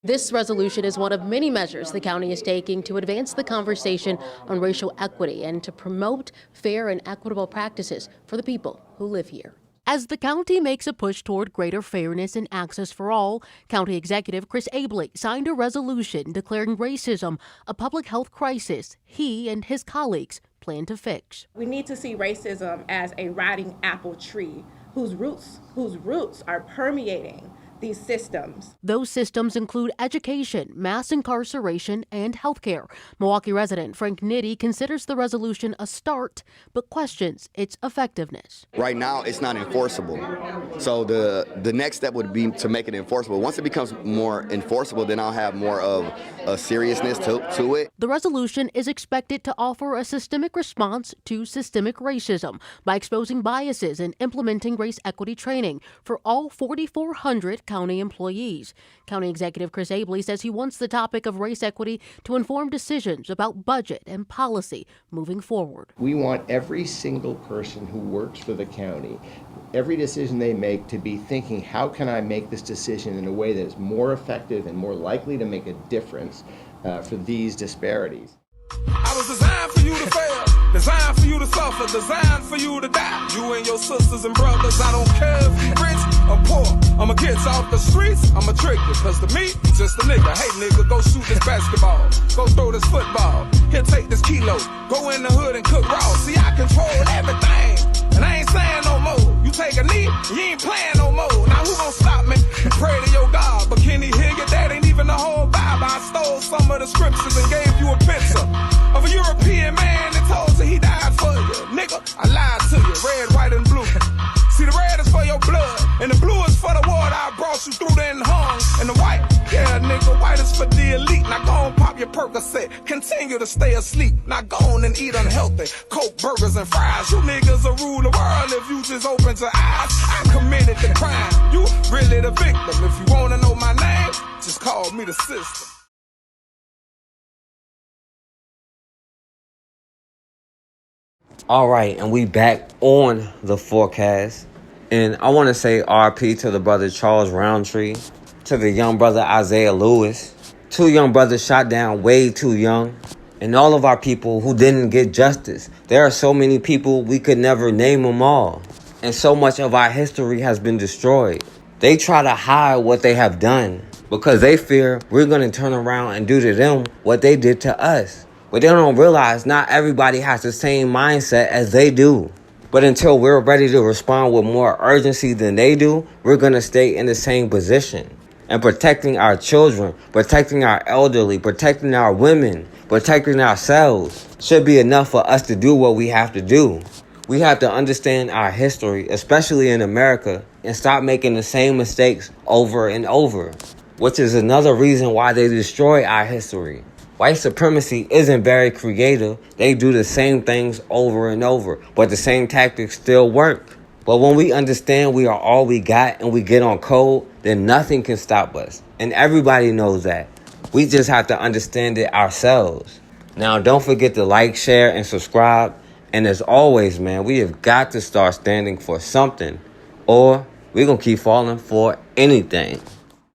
This resolution is one of many measures the county is taking to advance the conversation on racial equity and to promote fair and equitable practices for the people who live here. As the county makes a push toward greater fairness and access for all, County Executive Chris Abele signed a resolution declaring racism a public health crisis he and his colleagues plan to fix. We need to see racism as a rotting apple tree whose roots are permeating these systems. Those systems include education, mass incarceration, and healthcare. Milwaukee resident Frank Nitty considers the resolution a start, but questions its effectiveness. Right now, it's not enforceable. So the next step would be to make it enforceable. Once it becomes more enforceable, then I'll have more of a seriousness to it. The resolution is expected to offer a systemic response to systemic racism by exposing biases and implementing race equity training for all 4,400 county employees. County Executive Chris Abele says he wants the topic of race equity to inform decisions about budget and policy moving forward. We want every single person who works for the county, every decision they make, to be thinking, how can I make this decision in a way that is more effective and more likely to make a difference for these disparities. I was designed for you to fail, designed for you to suffer, designed for you to die. You and your sisters and brothers, I don't care if you rich or poor. I'ma get you off the streets, I'ma trick you, cause to me, just a nigga. Hey nigga, go shoot this basketball, go throw this football, here take this kilo, go in the hood and cook raw. See, I control everything, and I ain't saying no more. You take a knee, you ain't playing no more. Now who gon' stop me? Pray to your God, but can he hear you? That ain't even the whole Bible. I stole some of the scriptures and gave you a picture of a European man that told you he died for you. Nigga, I lied to you, red, white, and blue. See, the red is for your blood, and the blue is for the water I brought you through then hung. And the white, yeah, nigga, white is for the elite. Now go on, pop your Percocet, continue to stay asleep. Now go on and eat unhealthy, Coke, burgers, and fries. You niggas will rule the world if you just open your eyes. I committed the crime, you really the victim. If you wanna know my name, just call me the system. All right, and we back on the forecast. And I want to say RP to the brother Charles Roundtree, to the young brother Isaiah Lewis, 2 young brothers shot down way too young, and all of our people who didn't get justice. There are so many people, we could never name them all. And so much of our history has been destroyed. They try to hide what they have done because they fear we're going to turn around and do to them what they did to us. But they don't realize not everybody has the same mindset as they do. But until we're ready to respond with more urgency than they do, we're going to stay in the same position. and protecting our children, protecting our elderly, protecting our women, protecting ourselves should be enough for us to do what we have to do. We have to understand our history, especially in America, and stop making the same mistakes over and over, which is another reason why they destroy our history. White supremacy isn't very creative. They do the same things over and over, but the same tactics still work. But when we understand we are all we got and we get on code, then nothing can stop us. And everybody knows that. We just have to understand it ourselves. Now, don't forget to like, share, and subscribe. And as always, man, we have got to start standing for something, or we're going to keep falling for anything.